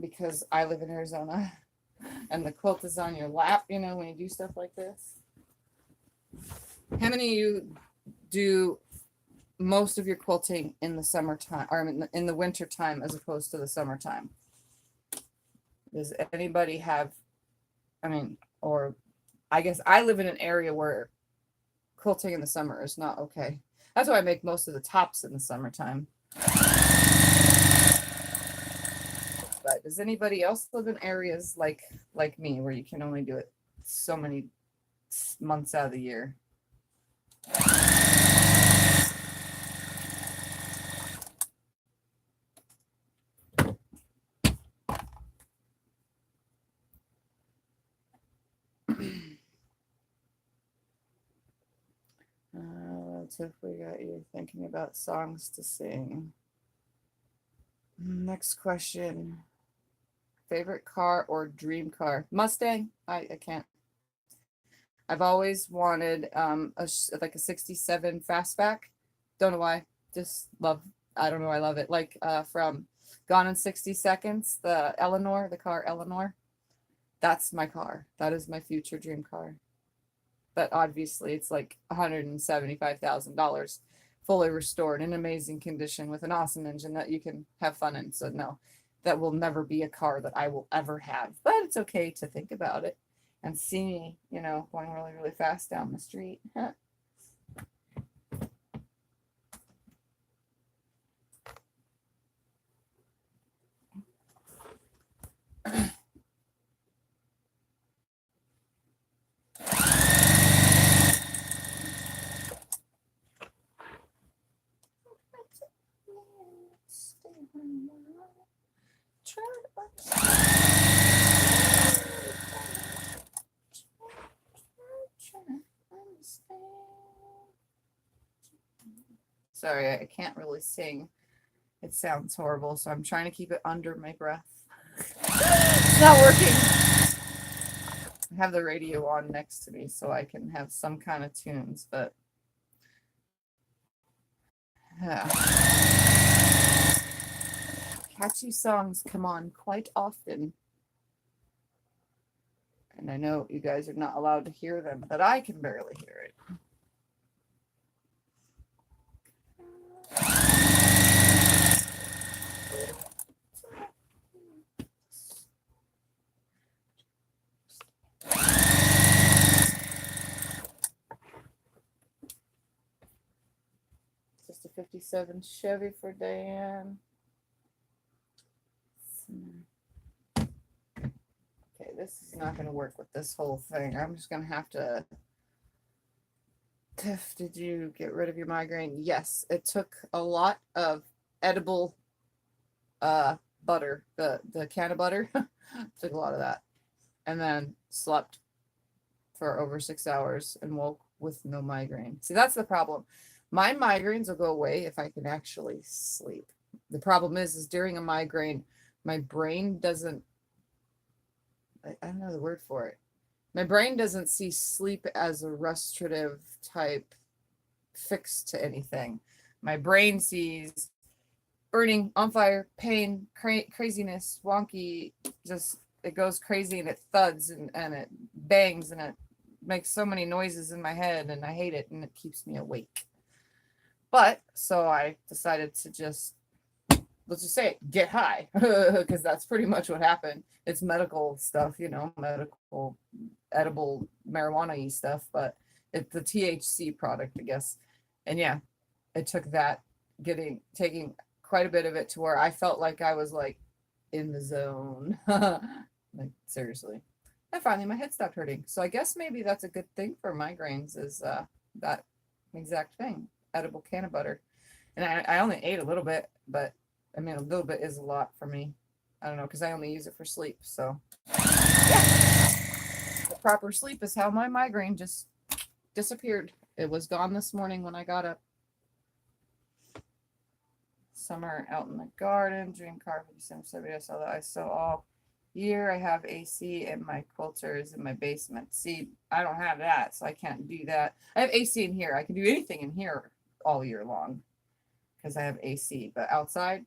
because I live in Arizona and the quilt is on your lap, you know, when you do stuff like this. How many of you do most of your quilting in the summertime, or in the winter time as opposed to the summertime? Does anybody have, I mean, or I guess I live in an area where quilting in the summer is not okay. That's why I make most of the tops in the summertime. But does anybody else live in areas like me where you can only do it so many months out of the year? So if we got you thinking about songs to sing. Next question. Favorite car or dream car? Mustang. I can't. I've always wanted like a 67 fastback. Don't know why. Just love, I don't know, I love it. Like from Gone in 60 Seconds, the Eleanor, the car Eleanor. That's my car. That is my future dream car. But obviously it's like $175,000 fully restored in amazing condition with an awesome engine that you can have fun in. So no, that will never be a car that I will ever have, but it's okay to think about it and see me, you know, going really, really fast down the street. Sorry, I can't really sing. It sounds horrible, so I'm trying to keep it under my breath. It's not working. I have the radio on next to me so I can have some kind of tunes, but yeah. Catchy songs come on quite often. And I know you guys are not allowed to hear them, but I can barely hear it. Just a 57 Chevy for Diane. Okay, this is not going to work with this whole thing. I'm just going to have to. Tiff, did you get rid of your migraine? Yes, it took a lot of edible butter, the can of butter. Took a lot of that. And then slept for over 6 hours and woke with no migraine. See, that's the problem. My migraines will go away if I can actually sleep. The problem is during a migraine, my brain doesn't, I don't know the word for it. My brain doesn't see sleep as a restorative type fix to anything. My brain sees burning, on fire, pain, craziness, wonky, just it goes crazy and it thuds and it bangs and it makes so many noises in my head and I hate it and it keeps me awake. But so I decided to just, let's just say it, get high, because that's pretty much what happened. It's medical stuff, you know, medical edible marijuana-y stuff, but it's the THC product, I guess. And yeah, it took that taking quite a bit of it to where I felt like I was like in the zone. Like seriously. And finally my head stopped hurting. So I guess maybe that's a good thing for migraines is that exact thing, edible can of butter. And I only ate a little bit, but I mean, a little bit is a lot for me. I don't know, because I only use it for sleep. So, yeah. The proper sleep is how my migraine just disappeared. It was gone this morning when I got up. Summer out in the garden, dream car for December 70th. Although I sew all year, I have AC in my quilters in my basement. See, I don't have that, so I can't do that. I have AC in here. I can do anything in here all year long because I have AC, but outside,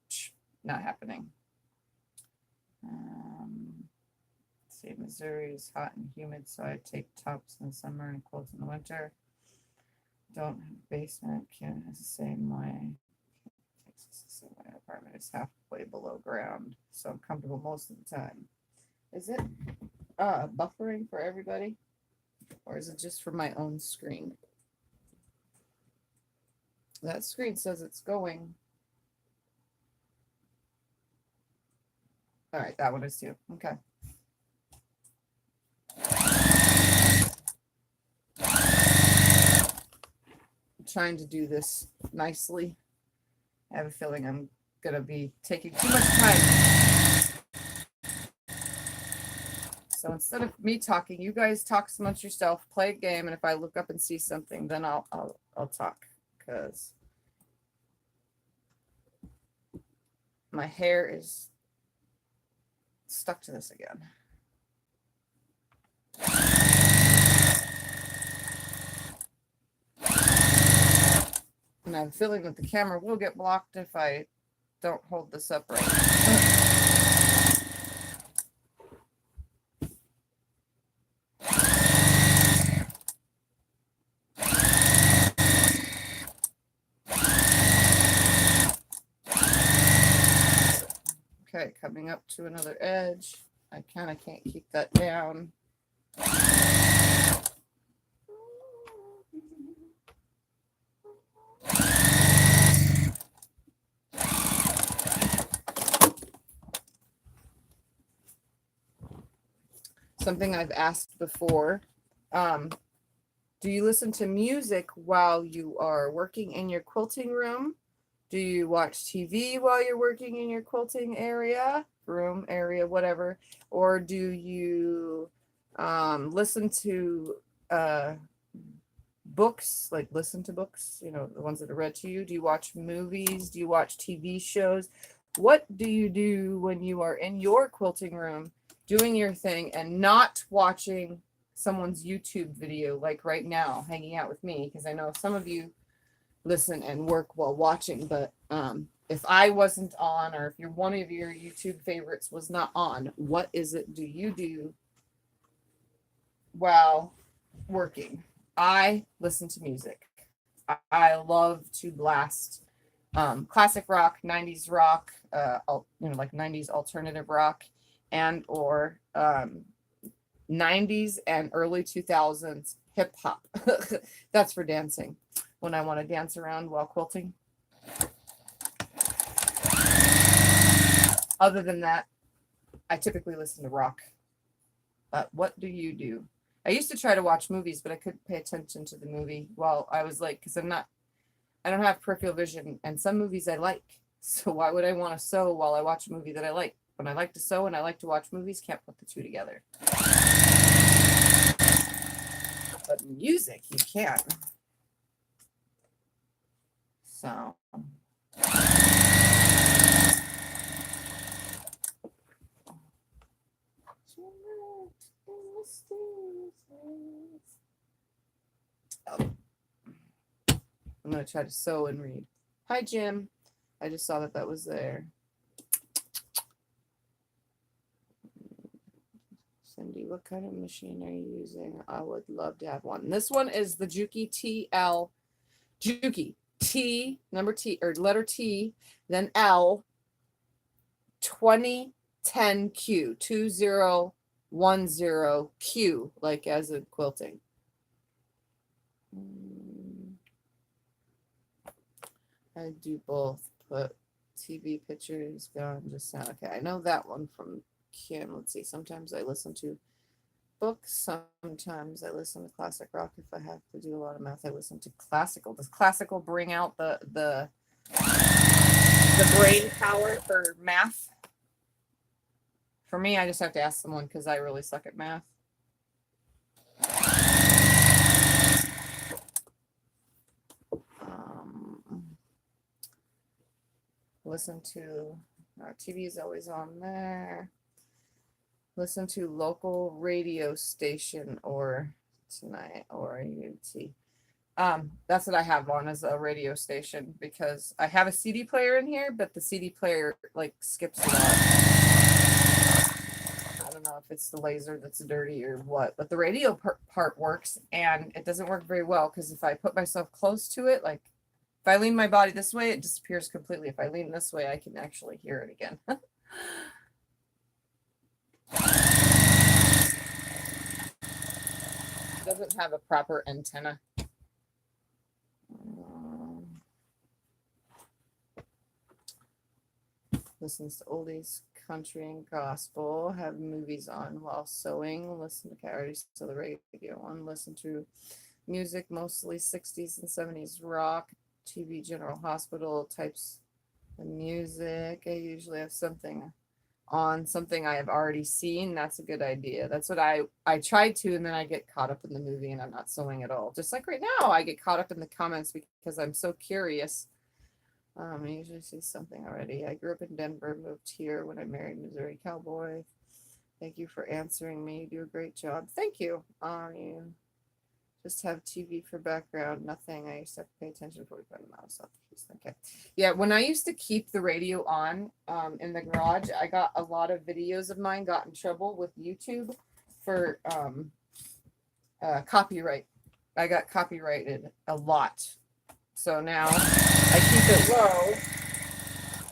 not happening. See, Missouri is hot and humid, so I take tops in the summer and quilts in the winter. Don't have basement. Can't is the same way. It's the same way. Apartment is halfway below ground, so I'm comfortable most of the time. Is it buffering for everybody, or is it just for my own screen? That screen says it's going. All right, that one is too. Okay. I'm trying to do this nicely. I have a feeling I'm gonna be taking too much time. So instead of me talking, you guys talk amongst yourself, play a game, and if I look up and see something, then I'll talk, because my hair is stuck to this again. And I have a feeling that the camera will get blocked if I don't hold this up right. Okay, coming up to another edge. I kind of can't keep that down. Something I've asked before. Do you listen to music while you are working in your quilting room? Do you watch TV while you're working in your quilting area, room area, whatever? Or do you listen to books, like listen to books, you know, the ones that are read to you? Do you watch movies? Do you watch TV shows? What do you do when you are in your quilting room doing your thing and not watching someone's YouTube video, like right now, hanging out with me? Because I know some of you listen and work while watching, but if I wasn't on, or if you're one of your YouTube favorites was not on, what is it do you do while working? I listen to music. I love to blast classic rock, 90s rock, like 90s alternative rock, and or 90s and early 2000s hip hop. That's for dancing, when I want to dance around while quilting. Other than that, I typically listen to rock. What do you do? I used to try to watch movies, but I couldn't pay attention to the movie while I was like, because I don't have peripheral vision, and some movies I like. So why would I want to sew while I watch a movie that I like? When I like to sew and I like to watch movies, can't put the two together. But music, you can. So. Oh. I'm going to try to sew and read. Hi, Jim. I just saw that was there. Cindy, what kind of machine are you using? I would love to have one. This one is the Juki TL. Juki T, number T, or letter T, then L, 2010Q, 2010Q, like as in quilting. I do both. Put TV pictures, gone, just sound. Okay, I know that one from Kim. Let's see. Sometimes I listen to books. Sometimes I listen to classic rock. If I have to do a lot of math, I listen to classical. Does classical bring out the brain power for math? For me, I just have to ask someone because I really suck at math. Listen to our TV is always on there. Listen to local radio station or tonight or UT. That's what I have on as a radio station because I have a CD player in here, but the CD player like skips it off. don't know if it's the laser that's dirty or what, but the radio part works, and it doesn't work very well because if I put myself close to it, like if I lean my body this way, it disappears completely. If I lean this way, I can actually hear it again. Doesn't have a proper antenna. Listens to oldies, country, and gospel. Have movies on while sewing. Listen to, I already saw the radio one. Listen to music, mostly 60s and 70s rock, TV, General Hospital types of music. I usually have something on, something I have already seen. That's a good idea. That's what I tried to, and then I get caught up in the movie and I'm not sewing at all. Just like right now, I get caught up in the comments because I'm so curious. I usually see something already. I grew up in Denver, moved here when I married Missouri Cowboy. Thank you for answering me. You do a great job. Thank you. You just have TV for background. Nothing. I used to have to pay attention before we put the mouse off the keys. Okay. Yeah, when I used to keep the radio on in the garage, I got a lot of videos of mine got in trouble with YouTube for copyright. I got copyrighted a lot. So now I keep it low.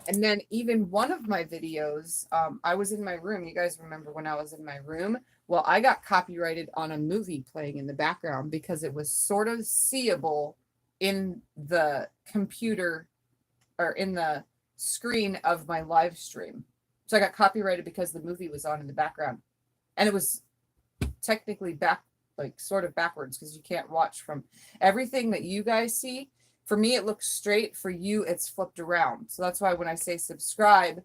And then even one of my videos, I was in my room. You guys remember when I was in my room? Well, I got copyrighted on a movie playing in the background because it was sort of seeable in the computer or in the screen of my live stream. So I got copyrighted because the movie was on in the background. And it was technically sort of backwards because you can't watch from everything that you guys see. For me, it looks straight. For you, it's flipped around. So that's why when I say subscribe,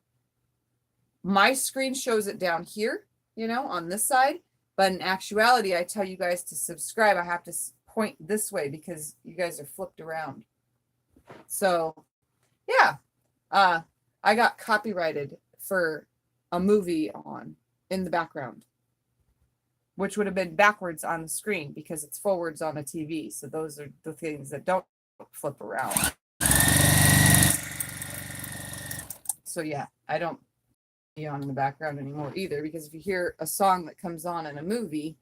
my screen shows it down here, on this side. But in actuality, I tell you guys to subscribe. I have to point this way because you guys are flipped around. So, yeah. I got copyrighted for a movie in the background, which would have been backwards on the screen because it's forwards on a TV. So those are the things that don't flip around. So yeah, I don't be on in the background anymore either, because if you hear a song that comes on in a movie,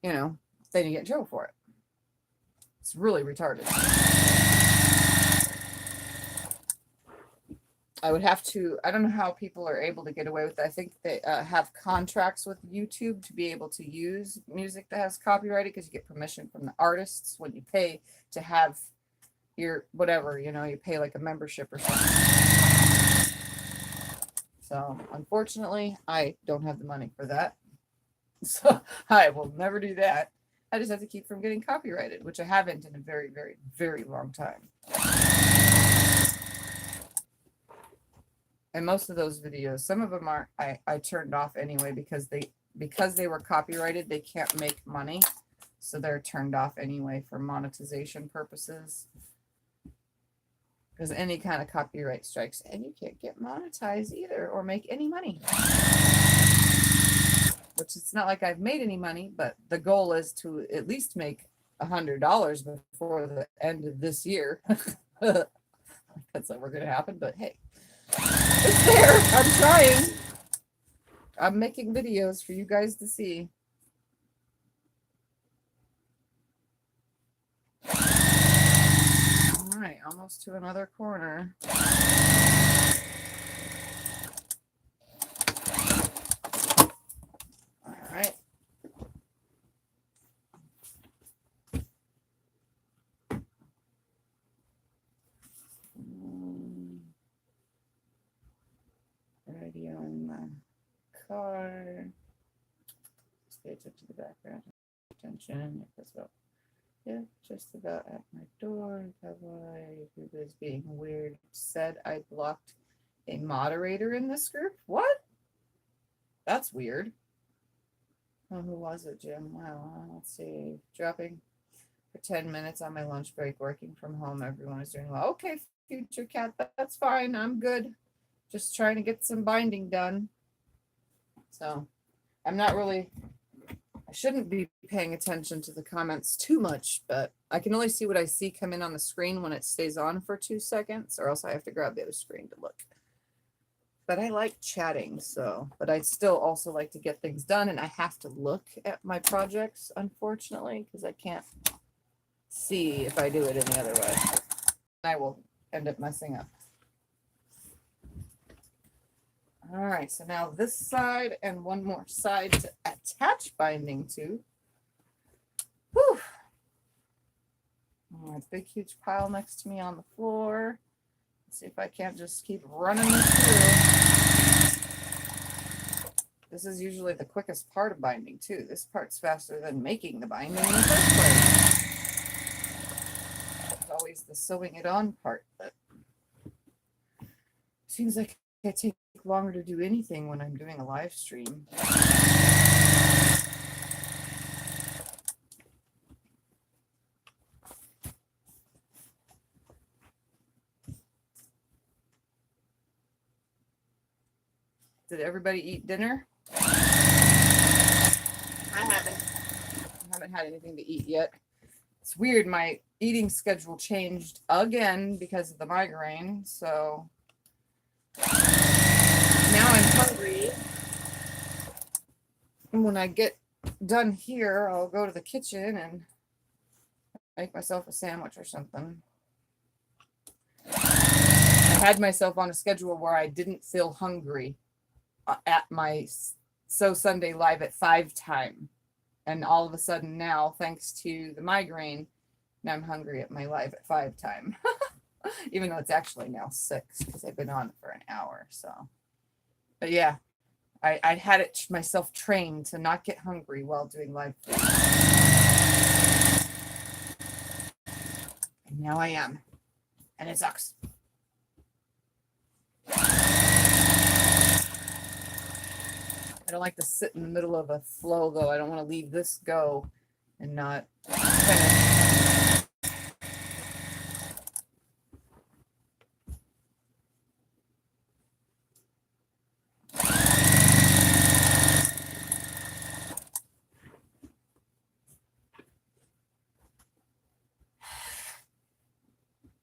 then you get in trouble for it. It's really retarded. I would have to, I don't know how people are able to get away with it. I think they have contracts with YouTube to be able to use music that has copyrighted because you get permission from the artists when you pay to have your whatever, you pay like a membership or something. So unfortunately, I don't have the money for that. So I will never do that. I just have to keep from getting copyrighted, which I haven't in a very, very, very long time. And most of those videos, some of them are I turned off anyway because they were copyrighted, they can't make money. So they're turned off anyway for monetization purposes. Because any kind of copyright strikes, and you can't get monetized either or make any money. Which it's not like I've made any money, but the goal is to at least make $100 before the end of this year. That's never going to happen, but hey, it's there. I'm trying. I'm making videos for you guys to see. All right, almost to another corner. All right. Radio in the car. Just pay attention to the background. Attention. Yeah, just about at my door. Cowboy group is being weird. Said I blocked a moderator in this group. What? That's weird. Oh, who was it, Jim? Wow. Let's see. Dropping for 10 minutes on my lunch break, working from home. Everyone is doing well. Okay, future cat. That's fine. I'm good. Just trying to get some binding done. So I'm not really, I shouldn't be paying attention to the comments too much, but I can only see what I see come in on the screen when it stays on for 2 seconds, or else I have to grab the other screen to look. but I like chatting, so, but I still also like to get things done, and I have to look at my projects, unfortunately, because I can't see if I do it any other way. I will end up messing up. All right, so now this side and one more side to attach binding to. Whew. All right, big huge pile next to me on the floor. Let's see if I can't just keep running this through. This is usually the quickest part of binding too. This part's faster than making the binding in the first place. It's always the sewing it on part that seems like I take longer to do anything when I'm doing a live stream. Did everybody eat dinner? I haven't. I haven't had anything to eat yet. It's weird. My eating schedule changed again because of the migraine. So now I'm hungry. And when I get done here, I'll go to the kitchen and make myself a sandwich or something. I had myself on a schedule where I didn't feel hungry at my Sew Sunday live at 5 time. And all of a sudden now, thanks to the migraine, now I'm hungry at my live at 5 time. Even though it's actually now 6 because I've been on for an hour. So, but yeah, I had it myself trained to not get hungry while doing live. And now I am. And it sucks. I don't like to sit in the middle of a flow, though. I don't want to leave this go and not finish.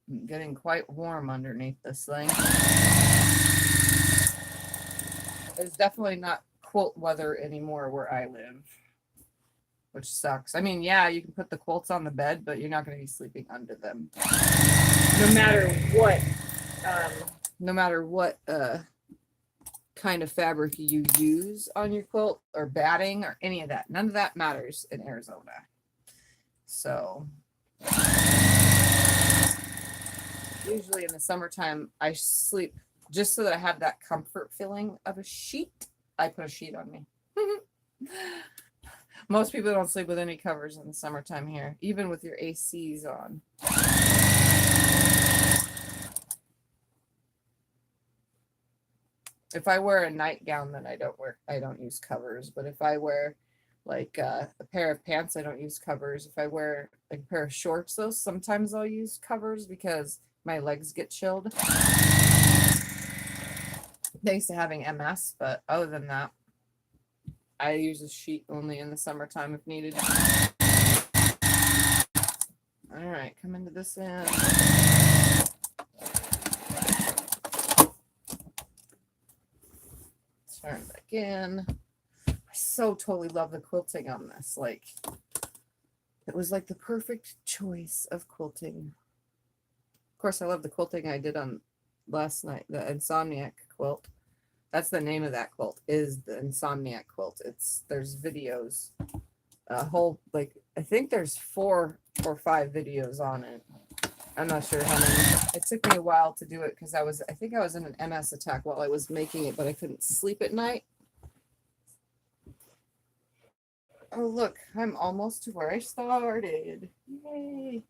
I'm getting quite warm underneath this thing. It's definitely not quilt weather anymore where I live, which sucks. I mean, yeah, you can put the quilts on the bed, but you're not going to be sleeping under them. No matter what, kind of fabric you use on your quilt or batting or any of that. None of that matters in Arizona. So usually in the summertime, I sleep just so that I have that comfort feeling of a sheet. I put a sheet on me. Most people don't sleep with any covers in the summertime here, even with your ACs on. If I wear a nightgown, then I don't use covers. But if I wear like a pair of pants, I don't use covers. If I wear like a pair of shorts, though, sometimes I'll use covers because my legs get chilled. Thanks to having MS, but other than that, I use a sheet only in the summertime if needed. All right, come into this end. Turn back in. I so totally love the quilting on this. Like, it was like the perfect choice of quilting. Of course, I love the quilting I did on last night, the Insomniac quilt. That's the name of that quilt, is the Insomniac quilt. There's videos, a whole, like, I think there's 4 or 5 videos on it. I'm not sure how many. It took me a while to do it because I think I was in an MS attack while I was making it, but I couldn't sleep at night. Oh, look, I'm almost to where I started. Yay.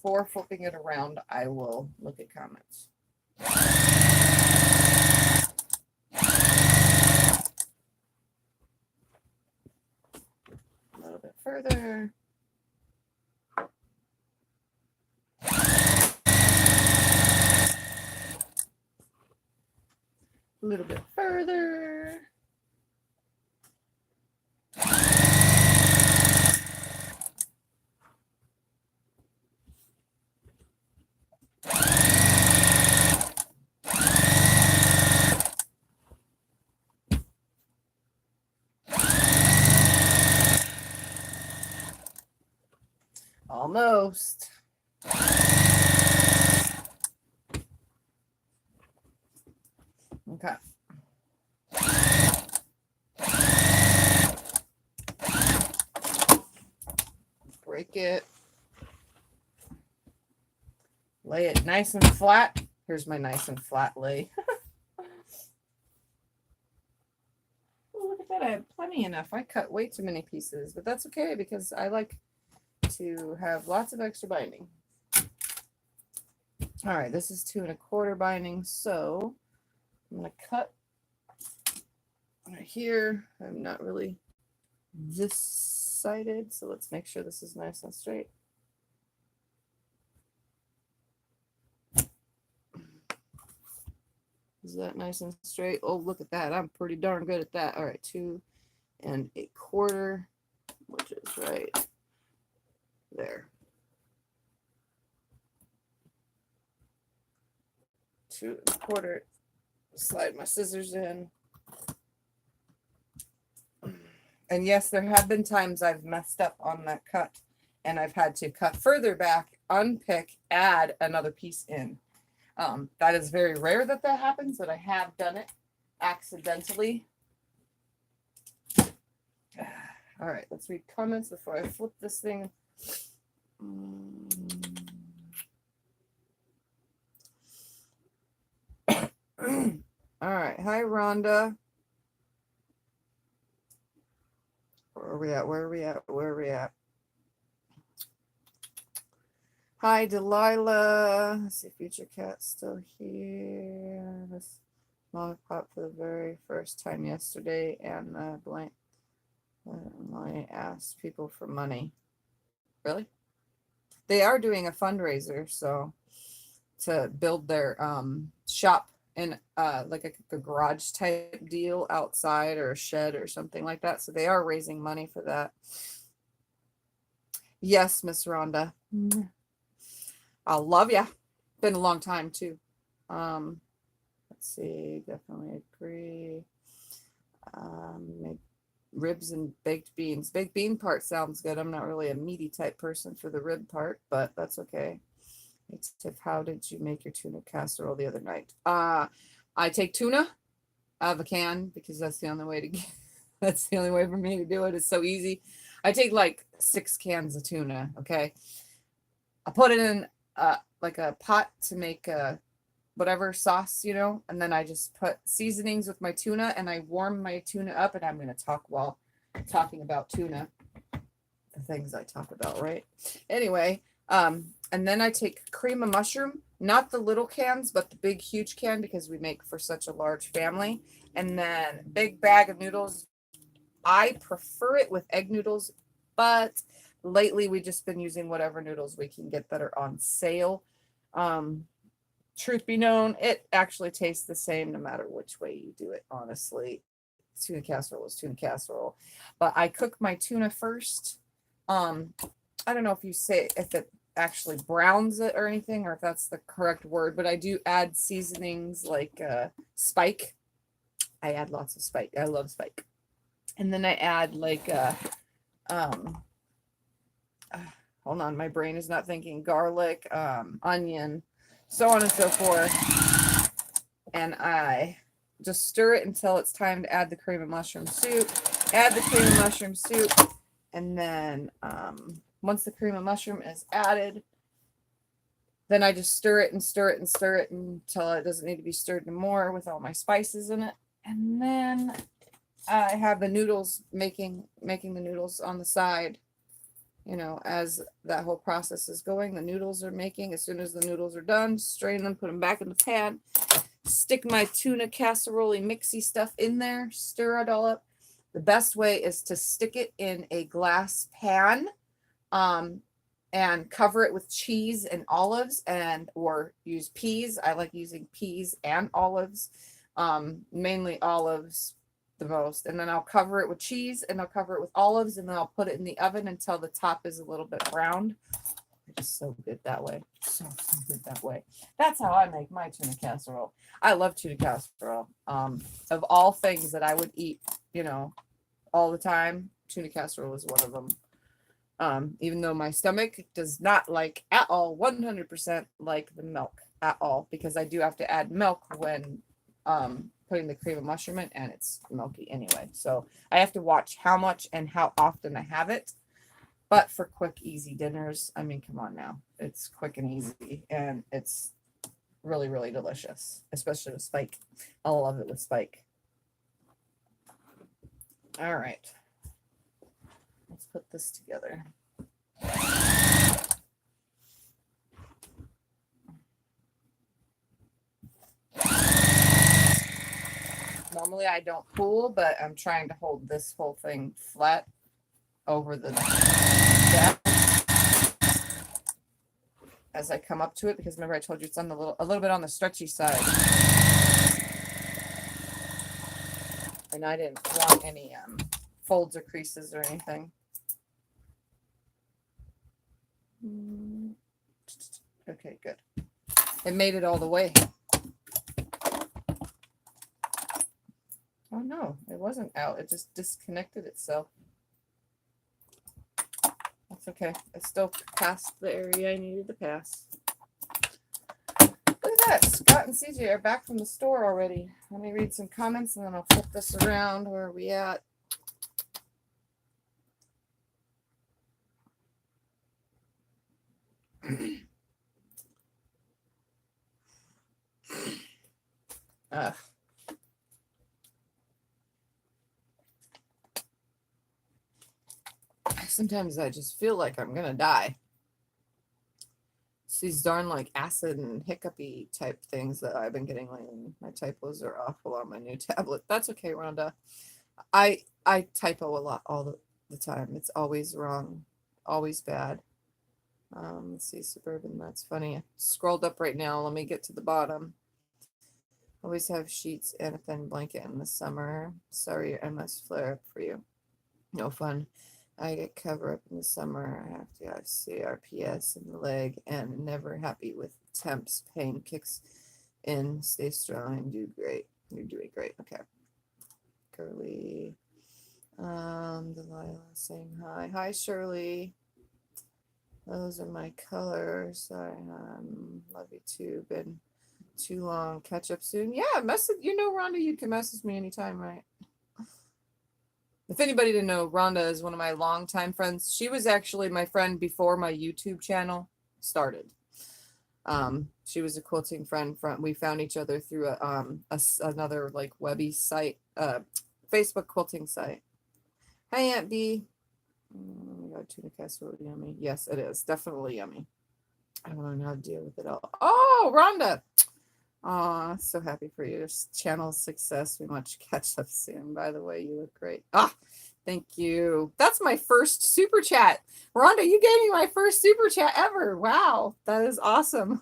Before flipping it around, I will look at comments. A little bit further. A little bit further. Almost. Okay. Break it. Lay it nice and flat. Here's my nice and flat lay. Oh, look at that. I have plenty enough. I cut way too many pieces, but that's okay because I like to have lots of extra binding. All right, this is 2 1/4 binding, so I'm going to cut right here. I'm not really this sided, so let's make sure this is nice and straight. Is that nice and straight? Oh, look at that. I'm pretty darn good at that. All right, 2 1/4, which is right there. 2 1/4. Slide my scissors in. And yes, there have been times I've messed up on that cut and I've had to cut further back, unpick, add another piece in. That is very rare that that happens, but I have done it accidentally. All right, let's read comments before I flip this thing. All right, hi Rhonda. Where are we at? Where are we at? Where are we at? Hi, Delilah. Let's see, Future Cat's still here. This log popped for the very first time yesterday, and the blank. I asked people for money. Really? They are doing a fundraiser, so to build their shop in like a garage type deal outside or a shed or something like that. So they are raising money for that. Yes, Miss Rhonda. I love ya. Been a long time too. Let's see. Definitely agree. Make ribs and baked beans. Baked bean part sounds good. I'm not really a meaty type person for the rib part, but that's okay. Tiff, how did you make your tuna casserole the other night? I take tuna out of a can because that's the only way to get. That's the only way for me to do it. It's so easy. I take like 6 cans of tuna. Okay, I put it in like a pot to make whatever sauce, you know, and then I just put seasonings with my tuna and I warm my tuna up. And I'm going to talk while talking about tuna, the things I talk about, right? Anyway, and then I take cream of mushroom, not the little cans, but the big, huge can because we make for such a large family. And then big bag of noodles. I prefer it with egg noodles, but lately we just been using whatever noodles we can get that are on sale. Truth be known, it actually tastes the same no matter which way you do it, honestly. Tuna casserole is tuna casserole. But I cook my tuna first. I don't know if you say if it actually browns it or anything, or if that's the correct word, but I do add seasonings like spike. I add lots of spike. I love spike. And then I add like hold on, my brain is not thinking, garlic, onion, so on and so forth. And I just stir it until it's time to add the cream of mushroom soup. Add the cream of mushroom soup, and then once the cream of mushroom is added, then I just stir it and stir it and stir it until it doesn't need to be stirred anymore with all my spices in it. And then I have the noodles making the noodles on the side. You know, as that whole process is going, the noodles are making. As soon as the noodles are done, strain them, put them back in the pan, stick my tuna casserole mixy stuff in there, stir it all up. The best way is to stick it in a glass pan, and cover it with cheese and olives, or use peas. I like using peas and olives, mainly olives the most. And then I'll cover it with cheese and I'll cover it with olives, and then I'll put it in the oven until the top is a little bit browned. It's so good that way. So good that way. That's how I make my tuna casserole. I love tuna casserole. Of all things that I would eat, you know, all the time, tuna casserole is one of them. Even though my stomach does not like at all 100% like the milk at all, because I do have to add milk when putting the cream of mushroom in, and it's milky anyway. So I have to watch how much and how often I have it. But for quick, easy dinners, I mean, come on now. It's quick and easy, and it's really, really delicious, especially with spike. I love it with spike. All right. Let's put this together. Normally I don't pull, but I'm trying to hold this whole thing flat over the deck as I come up to it, because remember I told you it's on the a little bit on the stretchy side. And I didn't want any folds or creases or anything. Okay, good. It made it all the way. Oh no, it wasn't out. It just disconnected itself. That's okay. I still passed the area I needed to pass. Look at that. Scott and CJ are back from the store already. Let me read some comments and then I'll flip this around. Where are we at? Sometimes I just feel like I'm gonna die. It's these darn like acid and hiccupy type things that I've been getting lately. My typos are awful on my new tablet. That's okay, Rhonda. I typo a lot all the time. It's always wrong, always bad. Let's see, Suburban, that's funny. I scrolled up right now. Let me get to the bottom. Always have sheets and a thin blanket in the summer. Sorry, I must flare up for you. No fun. I get cover up in the summer. I have to have CRPS in the leg and never happy with temps. Pain kicks in. Stay strong and do great. You're doing great. Okay. Curly. Delilah saying hi. Hi, Shirley. Those are my colors. I love you too. Been too long. Catch up soon. Yeah, message. You know, Rhonda, you can message me anytime, right? If anybody didn't know, Rhonda is one of my longtime friends. She was actually my friend before my YouTube channel started. She was a quilting friend from. We found each other through another like webby site, Facebook quilting site. Hi, Aunt B. Oh my God, tuna casserole, yummy. Yes, it is definitely yummy. I don't know how to deal with it all. Oh, Rhonda. Oh, so happy for you. Channel success. We must catch up soon. By the way, you look great. Ah, thank you. That's my first super chat. Rhonda, you gave me my first super chat ever. Wow, that is awesome.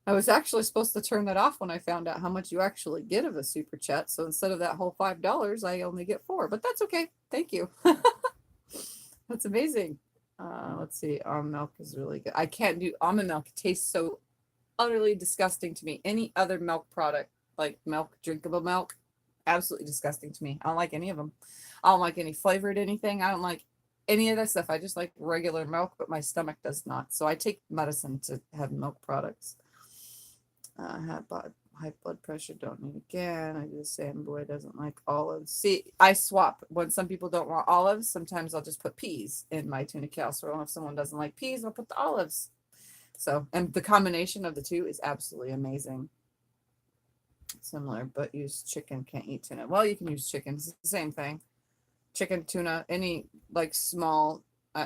I was actually supposed to turn that off when I found out how much you actually get of a super chat. So instead of that whole $5, I only get $4, but that's okay. Thank you. That's amazing. Let's see. Almond milk is really good. I can't do almond milk. It tastes so utterly disgusting to me. Any other milk product, like milk, drinkable milk, absolutely disgusting to me. I don't like any of them. I don't like any flavored anything. I don't like any of that stuff. I just like regular milk, but my stomach does not. So I take medicine to have milk products. High blood pressure, don't need again. I do the same. Boy doesn't like olives. See, I swap. When some people don't want olives, sometimes I'll just put peas in my tuna casserole. If someone doesn't like peas, I'll put the olives. So, and the combination of the two is absolutely amazing. Similar, but use chicken, can't eat tuna. Well, you can use chicken. It's the same thing. Chicken, tuna, any like small,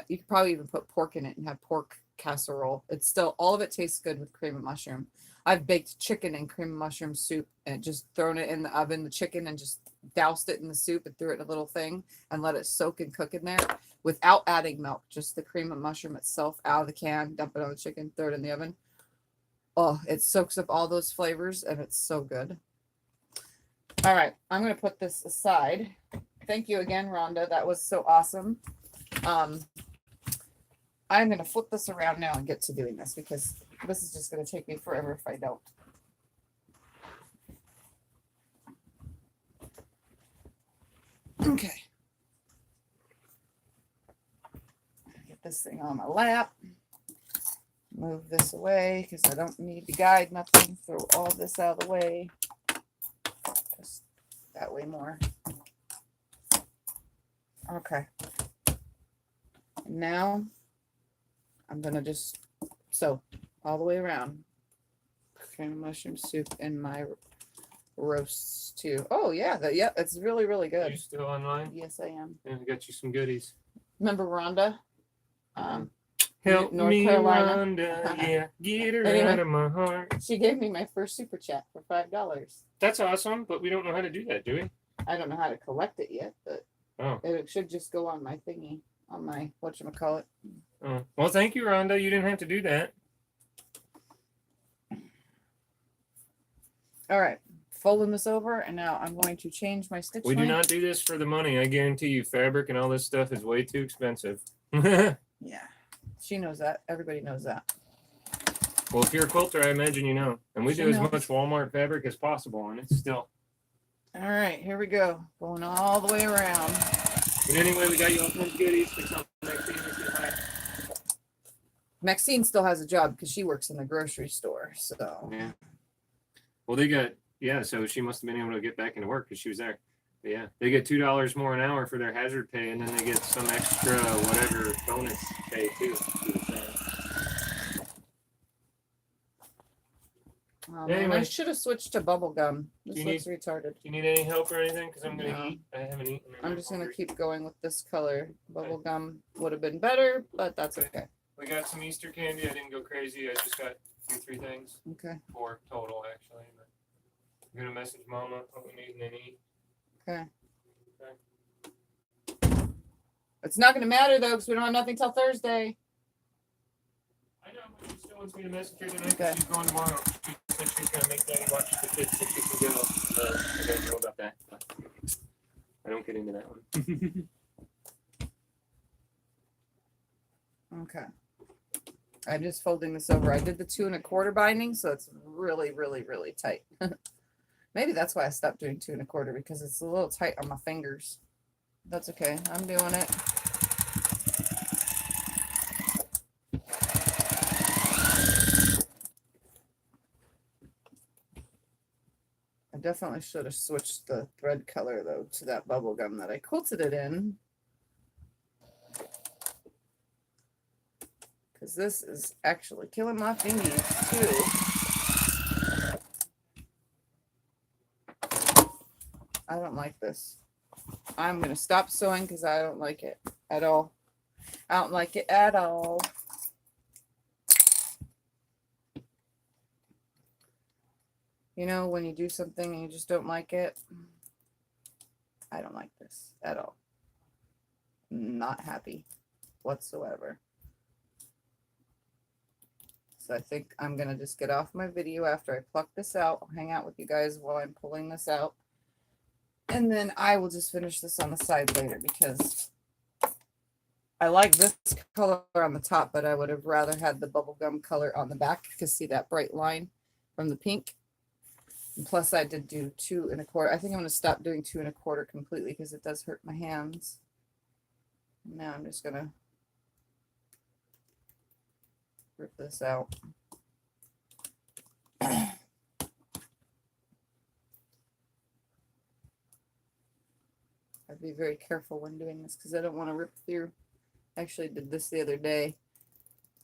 you could probably even put pork in it and have pork casserole. It's still, all of it tastes good with cream of mushroom. I've baked chicken and cream of mushroom soup and just thrown it in the oven, the chicken, and just doused it in the soup and threw it in a little thing and let it soak and cook in there without adding milk, just the cream of mushroom itself out of the can, dump it on the chicken, throw it in the oven. Oh, it soaks up all those flavors and it's so good. All right, I'm going to put this aside. Thank you again, Rhonda. That was so awesome. I'm going to flip this around now and get to doing this because this is just going to take me forever if I don't. Okay. put this thing on my lap. Move this away because I don't need to guide nothing. Throw all this out of the way. Just that way more. Okay. Now I'm going to just sew all the way around. Cream of mushroom soup in my roasts too. Oh yeah, it's really, really You good. still online? Yes, I am. And we got you some goodies. Remember Rhonda? Help North me, Carolina. Rhonda, yeah, get her Anyway. out of my heart. She gave me my first super chat for $5. That's awesome, but we don't know how to do that, do we? I don't know how to collect it yet, but Oh. it should just go on my thingy, on my whatchamacallit. Oh. Well, thank you, Rhonda. You didn't have to do that. All right, folding this over, and now I'm going to change my stitch We do length. not do this for the money. I guarantee you, fabric and all this stuff is way too expensive. Well, Yeah, she knows that. Everybody knows that. if you're a quilter, I imagine you know. And we She do as knows. much Walmart fabric as possible, and it's still. All right, here we go. Going all the way around. But anyway, we got you all kinds of goodies. Fix up Maxine, say hi. Maxine still has a job because she works in the grocery store. So Yeah. Well, they got, yeah, so she must have been able to get back into work because she was there. But yeah, they get $2 more an hour for their hazard pay, and then they get some extra whatever bonus pay too. she was saying. man, I Anyway. should have switched to bubble gum. This You looks retarded. Do you need any help or anything? Because I'm gonna No. eat. I haven't eaten. and I'm just gonna hungry. keep going with this color. Bubble gum would have been better, but that's okay. We got some Easter candy. I didn't go crazy. I just got 2-3 things. Okay. 4 total actually. But I'm gonna message Mama what we need and then eat. Okay. Okay. It's not gonna matter though, because we don't have nothing till Thursday. I know, but she still wants me to message her tonight. Okay. She's going tomorrow. She said she's gonna make Daddy watch the kids so she can go. I don't know about that. But I don't get into that one. Okay. I'm just folding this over. I did the 2 1/4 binding, so it's really, really, really tight. Maybe that's why I stopped doing 2 1/4, because it's a little tight on my fingers. That's okay. I'm doing it. I definitely should have switched the thread color though to that bubble gum that I quilted it in. Because this is actually killing my fingers too. I don't like this. I'm going to stop sewing because I don't like it at all. I don't like it at all. You know, when you do something and you just don't like it, I don't like this at all. Not happy whatsoever. So I think I'm going to just get off my video after I pluck this out. I'll hang out with you guys while I'm pulling this out. And then I will just finish this on the side later because I like this color on the top, but I would have rather had the bubblegum color on the back because see that bright line from the pink. And plus I did do 2 1/4. I think I'm going to stop doing 2 1/4 completely because it does hurt my hands. Now I'm just going to rip this out. I'd be very careful when doing this because I don't want to rip through. I actually did this the other day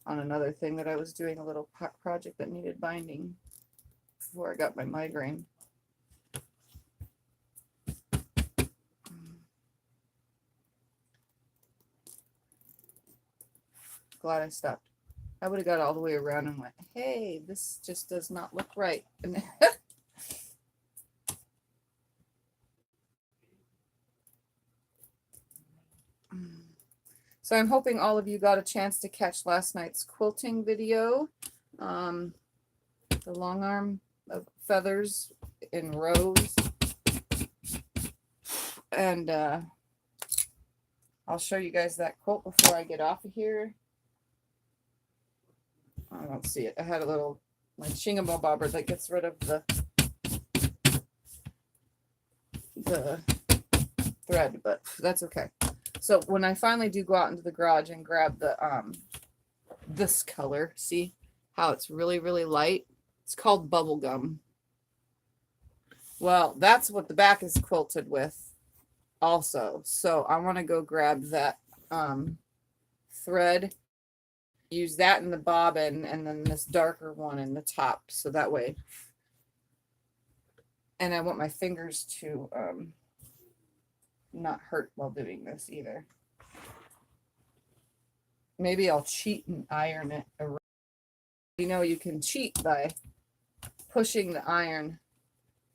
on another thing that I was doing, a little project that needed binding before I got my migraine. Glad I stopped. I would have got all the way around and went, hey, this just does not look right. And so I'm hoping all of you got a chance to catch last night's quilting video. The long arm of feathers in rows. And I'll show you guys that quilt before I get off of here. I don't see it. I had a little like shingle bobber that gets rid of the thread, but that's okay. So when I finally do go out into the garage and grab the this color, see how it's really, really light? It's called bubble gum. Well, that's what the back is quilted with also. So I want to go grab that thread, use that in the bobbin, and then this darker one in the top. So that way, and I want my fingers to not hurt while doing this either. Maybe I'll cheat and iron it around. You know, you can cheat by pushing the iron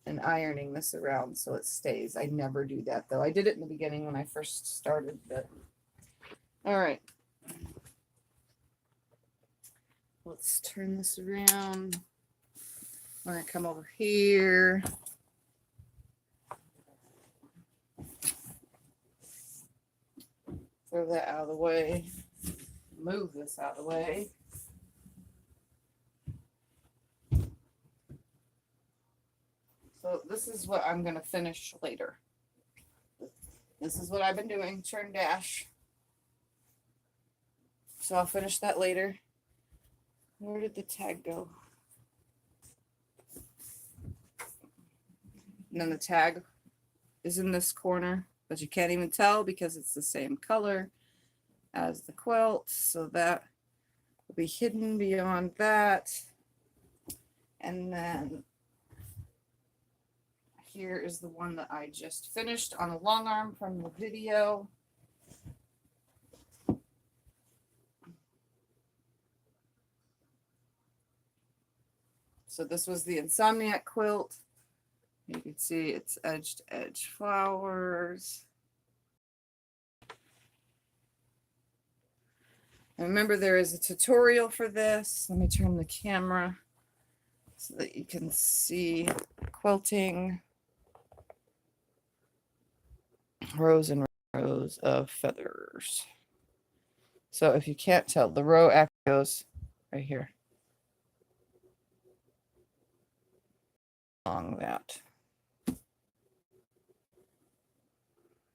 and ironing this around so it stays. I never do that though. I did it in the beginning when I first started, but all right. Let's turn this around. I'm gonna come over here. Throw that out of the way. Move this out of the way. So this is what I'm going to finish later. This is what I've been doing, churn dash. So I'll finish that later. Where did the tag go? And then the tag is in this corner, but you can't even tell because it's the same color as the quilt. So that will be hidden beyond that. And then here is the one that I just finished on a long arm from the video. So this was the Insomniac quilt. You can see it's edge to edge flowers. And remember, there is a tutorial for this. Let me turn the camera so that you can see quilting. Rows and rows of feathers. So if you can't tell, the row actually goes right here. Along that.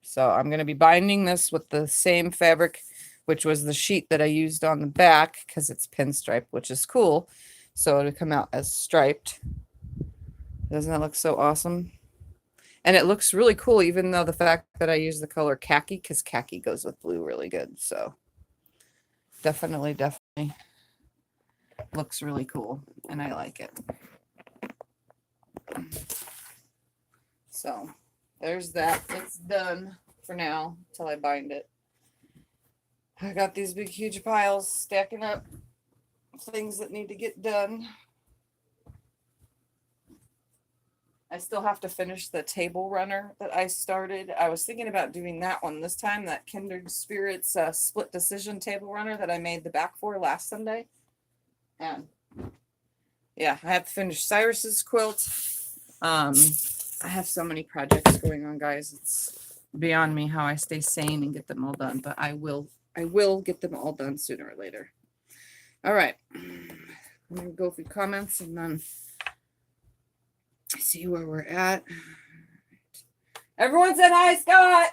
So I'm going to be binding this with the same fabric, which was the sheet that I used on the back because it's pinstripe, which is cool. So it'll come out as striped. Doesn't that look so awesome? And it looks really cool, even though the fact that I use the color khaki, because khaki goes with blue really good. So definitely looks really cool. And I like it. So there's that. It's done for now till I bind it. I got these big, huge piles stacking up things that need to get done. I still have to finish the table runner that I started. I was thinking about doing that one this time, that Kindred Spirits split decision table runner that I made the back for last Sunday. And yeah, I have to finish Cyrus's quilt. I have so many projects going on, guys. It's beyond me how I stay sane and get them all done, but I will get them all done sooner or later. All right. I'm going to go through comments and then see where we're at. Everyone said hi, Scott.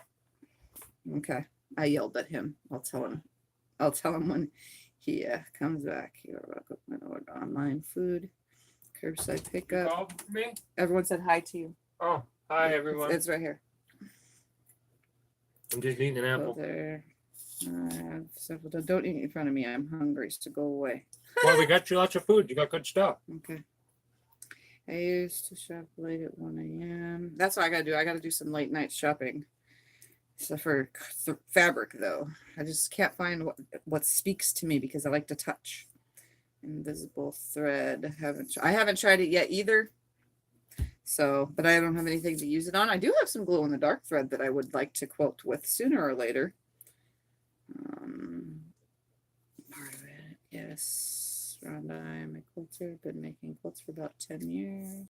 Okay. I yelled at him. I'll tell him when he comes back. You're welcome. I order online food, curbside pickup. Call me? Everyone said hi to you. Oh, hi everyone. It's right here. I'm just eating an apple. Go there. Several. Don't eat in front of me. I'm hungry, so go away. Well, we got you lots of food. You got good stuff. Okay. I used to shop late at 1 a.m. That's what I gotta do. I gotta do some late night shopping. So for fabric, though, I just can't find what speaks to me because I like to touch. Invisible thread. I haven't tried it yet either. So, but I don't have anything to use it on. I do have some glow in the dark thread that I would like to quilt with sooner or later. Part of it, yes. Rhonda, my quilter, been making quilts for about 10 years.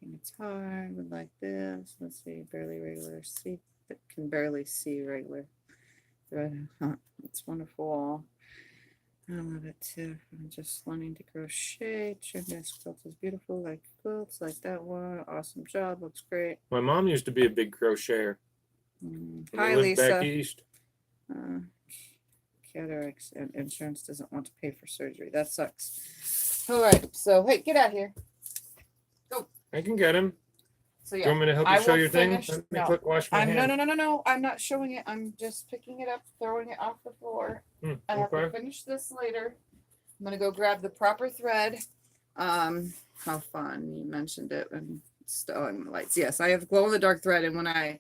And it's hard, would like this. Let's see, barely regular. See, it can barely see regular thread. Huh, it's wonderful. I love it too. I'm just learning to crochet. This quilt is beautiful, like quilts, like that one. Awesome job, looks great. My mom used to be a big crocheter. And Hi, they live back Lisa. east. Cataracts and insurance doesn't want to pay for surgery. That sucks. All right. So, hey, get out here. I can get him. So, Do you yeah. want me to help I you show will your thing? finish- Let me no. quick wash my No, hands. no. I'm not showing it. I'm just picking it up, throwing it off the floor. I have to Okay. finish this later. I'm gonna go grab the proper thread. How fun, you mentioned it, and installing the lights. Yes, I have glow in the dark thread, and when I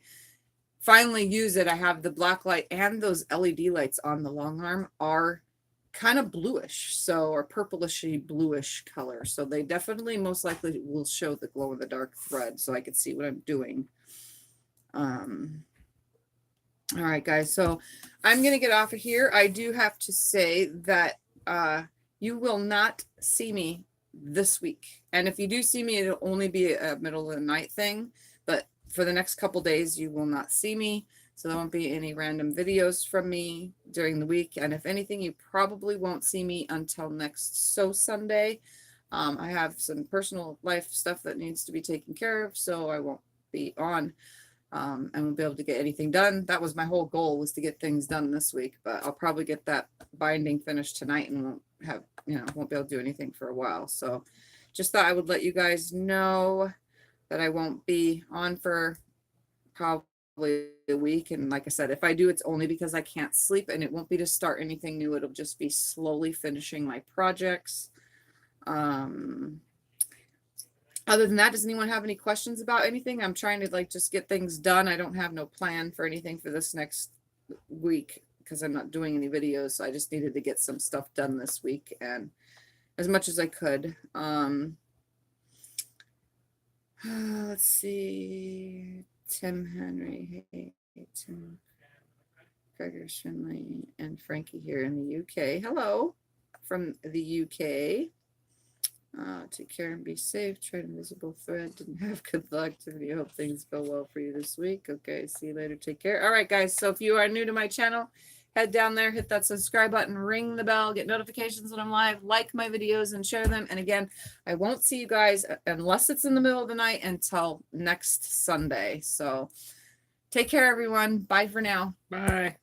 finally use it, I have the black light and those LED lights on the long arm are kind of bluish, so, or purplishy bluish color. So they definitely most likely will show the glow in the dark thread so I can see what I'm doing. All right, guys, so I'm gonna get off of here. I do have to say that you will not see me this week, and if you do see me, it'll only be a middle of the night thing. But for the next couple days, you will not see me, so there won't be any random videos from me during the week. And if anything, you probably won't see me until next Sunday. I have some personal life stuff that needs to be taken care of, so I won't be on. And won't be able to get anything done. That was my whole goal, was to get things done this week, but I'll probably get that binding finished tonight and won't have, won't be able to do anything for a while. So just thought I would let you guys know that I won't be on for probably a week. And like I said, if I do, it's only because I can't sleep, and it won't be to start anything new. It'll just be slowly finishing my projects. Other than that, does anyone have any questions about anything? I'm trying to just get things done. I don't have no plan for anything for this next week because I'm not doing any videos. So I just needed to get some stuff done this week, and as much as I could. Let's see. Tim Henry. Hey, Tim. Gregor's Finley and Frankie here in the UK. Hello from the UK. Take care and be safe. Try invisible thread. Didn't have good luck. Tiffany, I hope things go well for you this week. Okay, see you later. Take care. All right, guys. So if you are new to my channel, head down there, hit that subscribe button, ring the bell, get notifications when I'm live, like my videos and share them. And again, I won't see you guys unless it's in the middle of the night until next Sunday. So take care, everyone. Bye for now. Bye.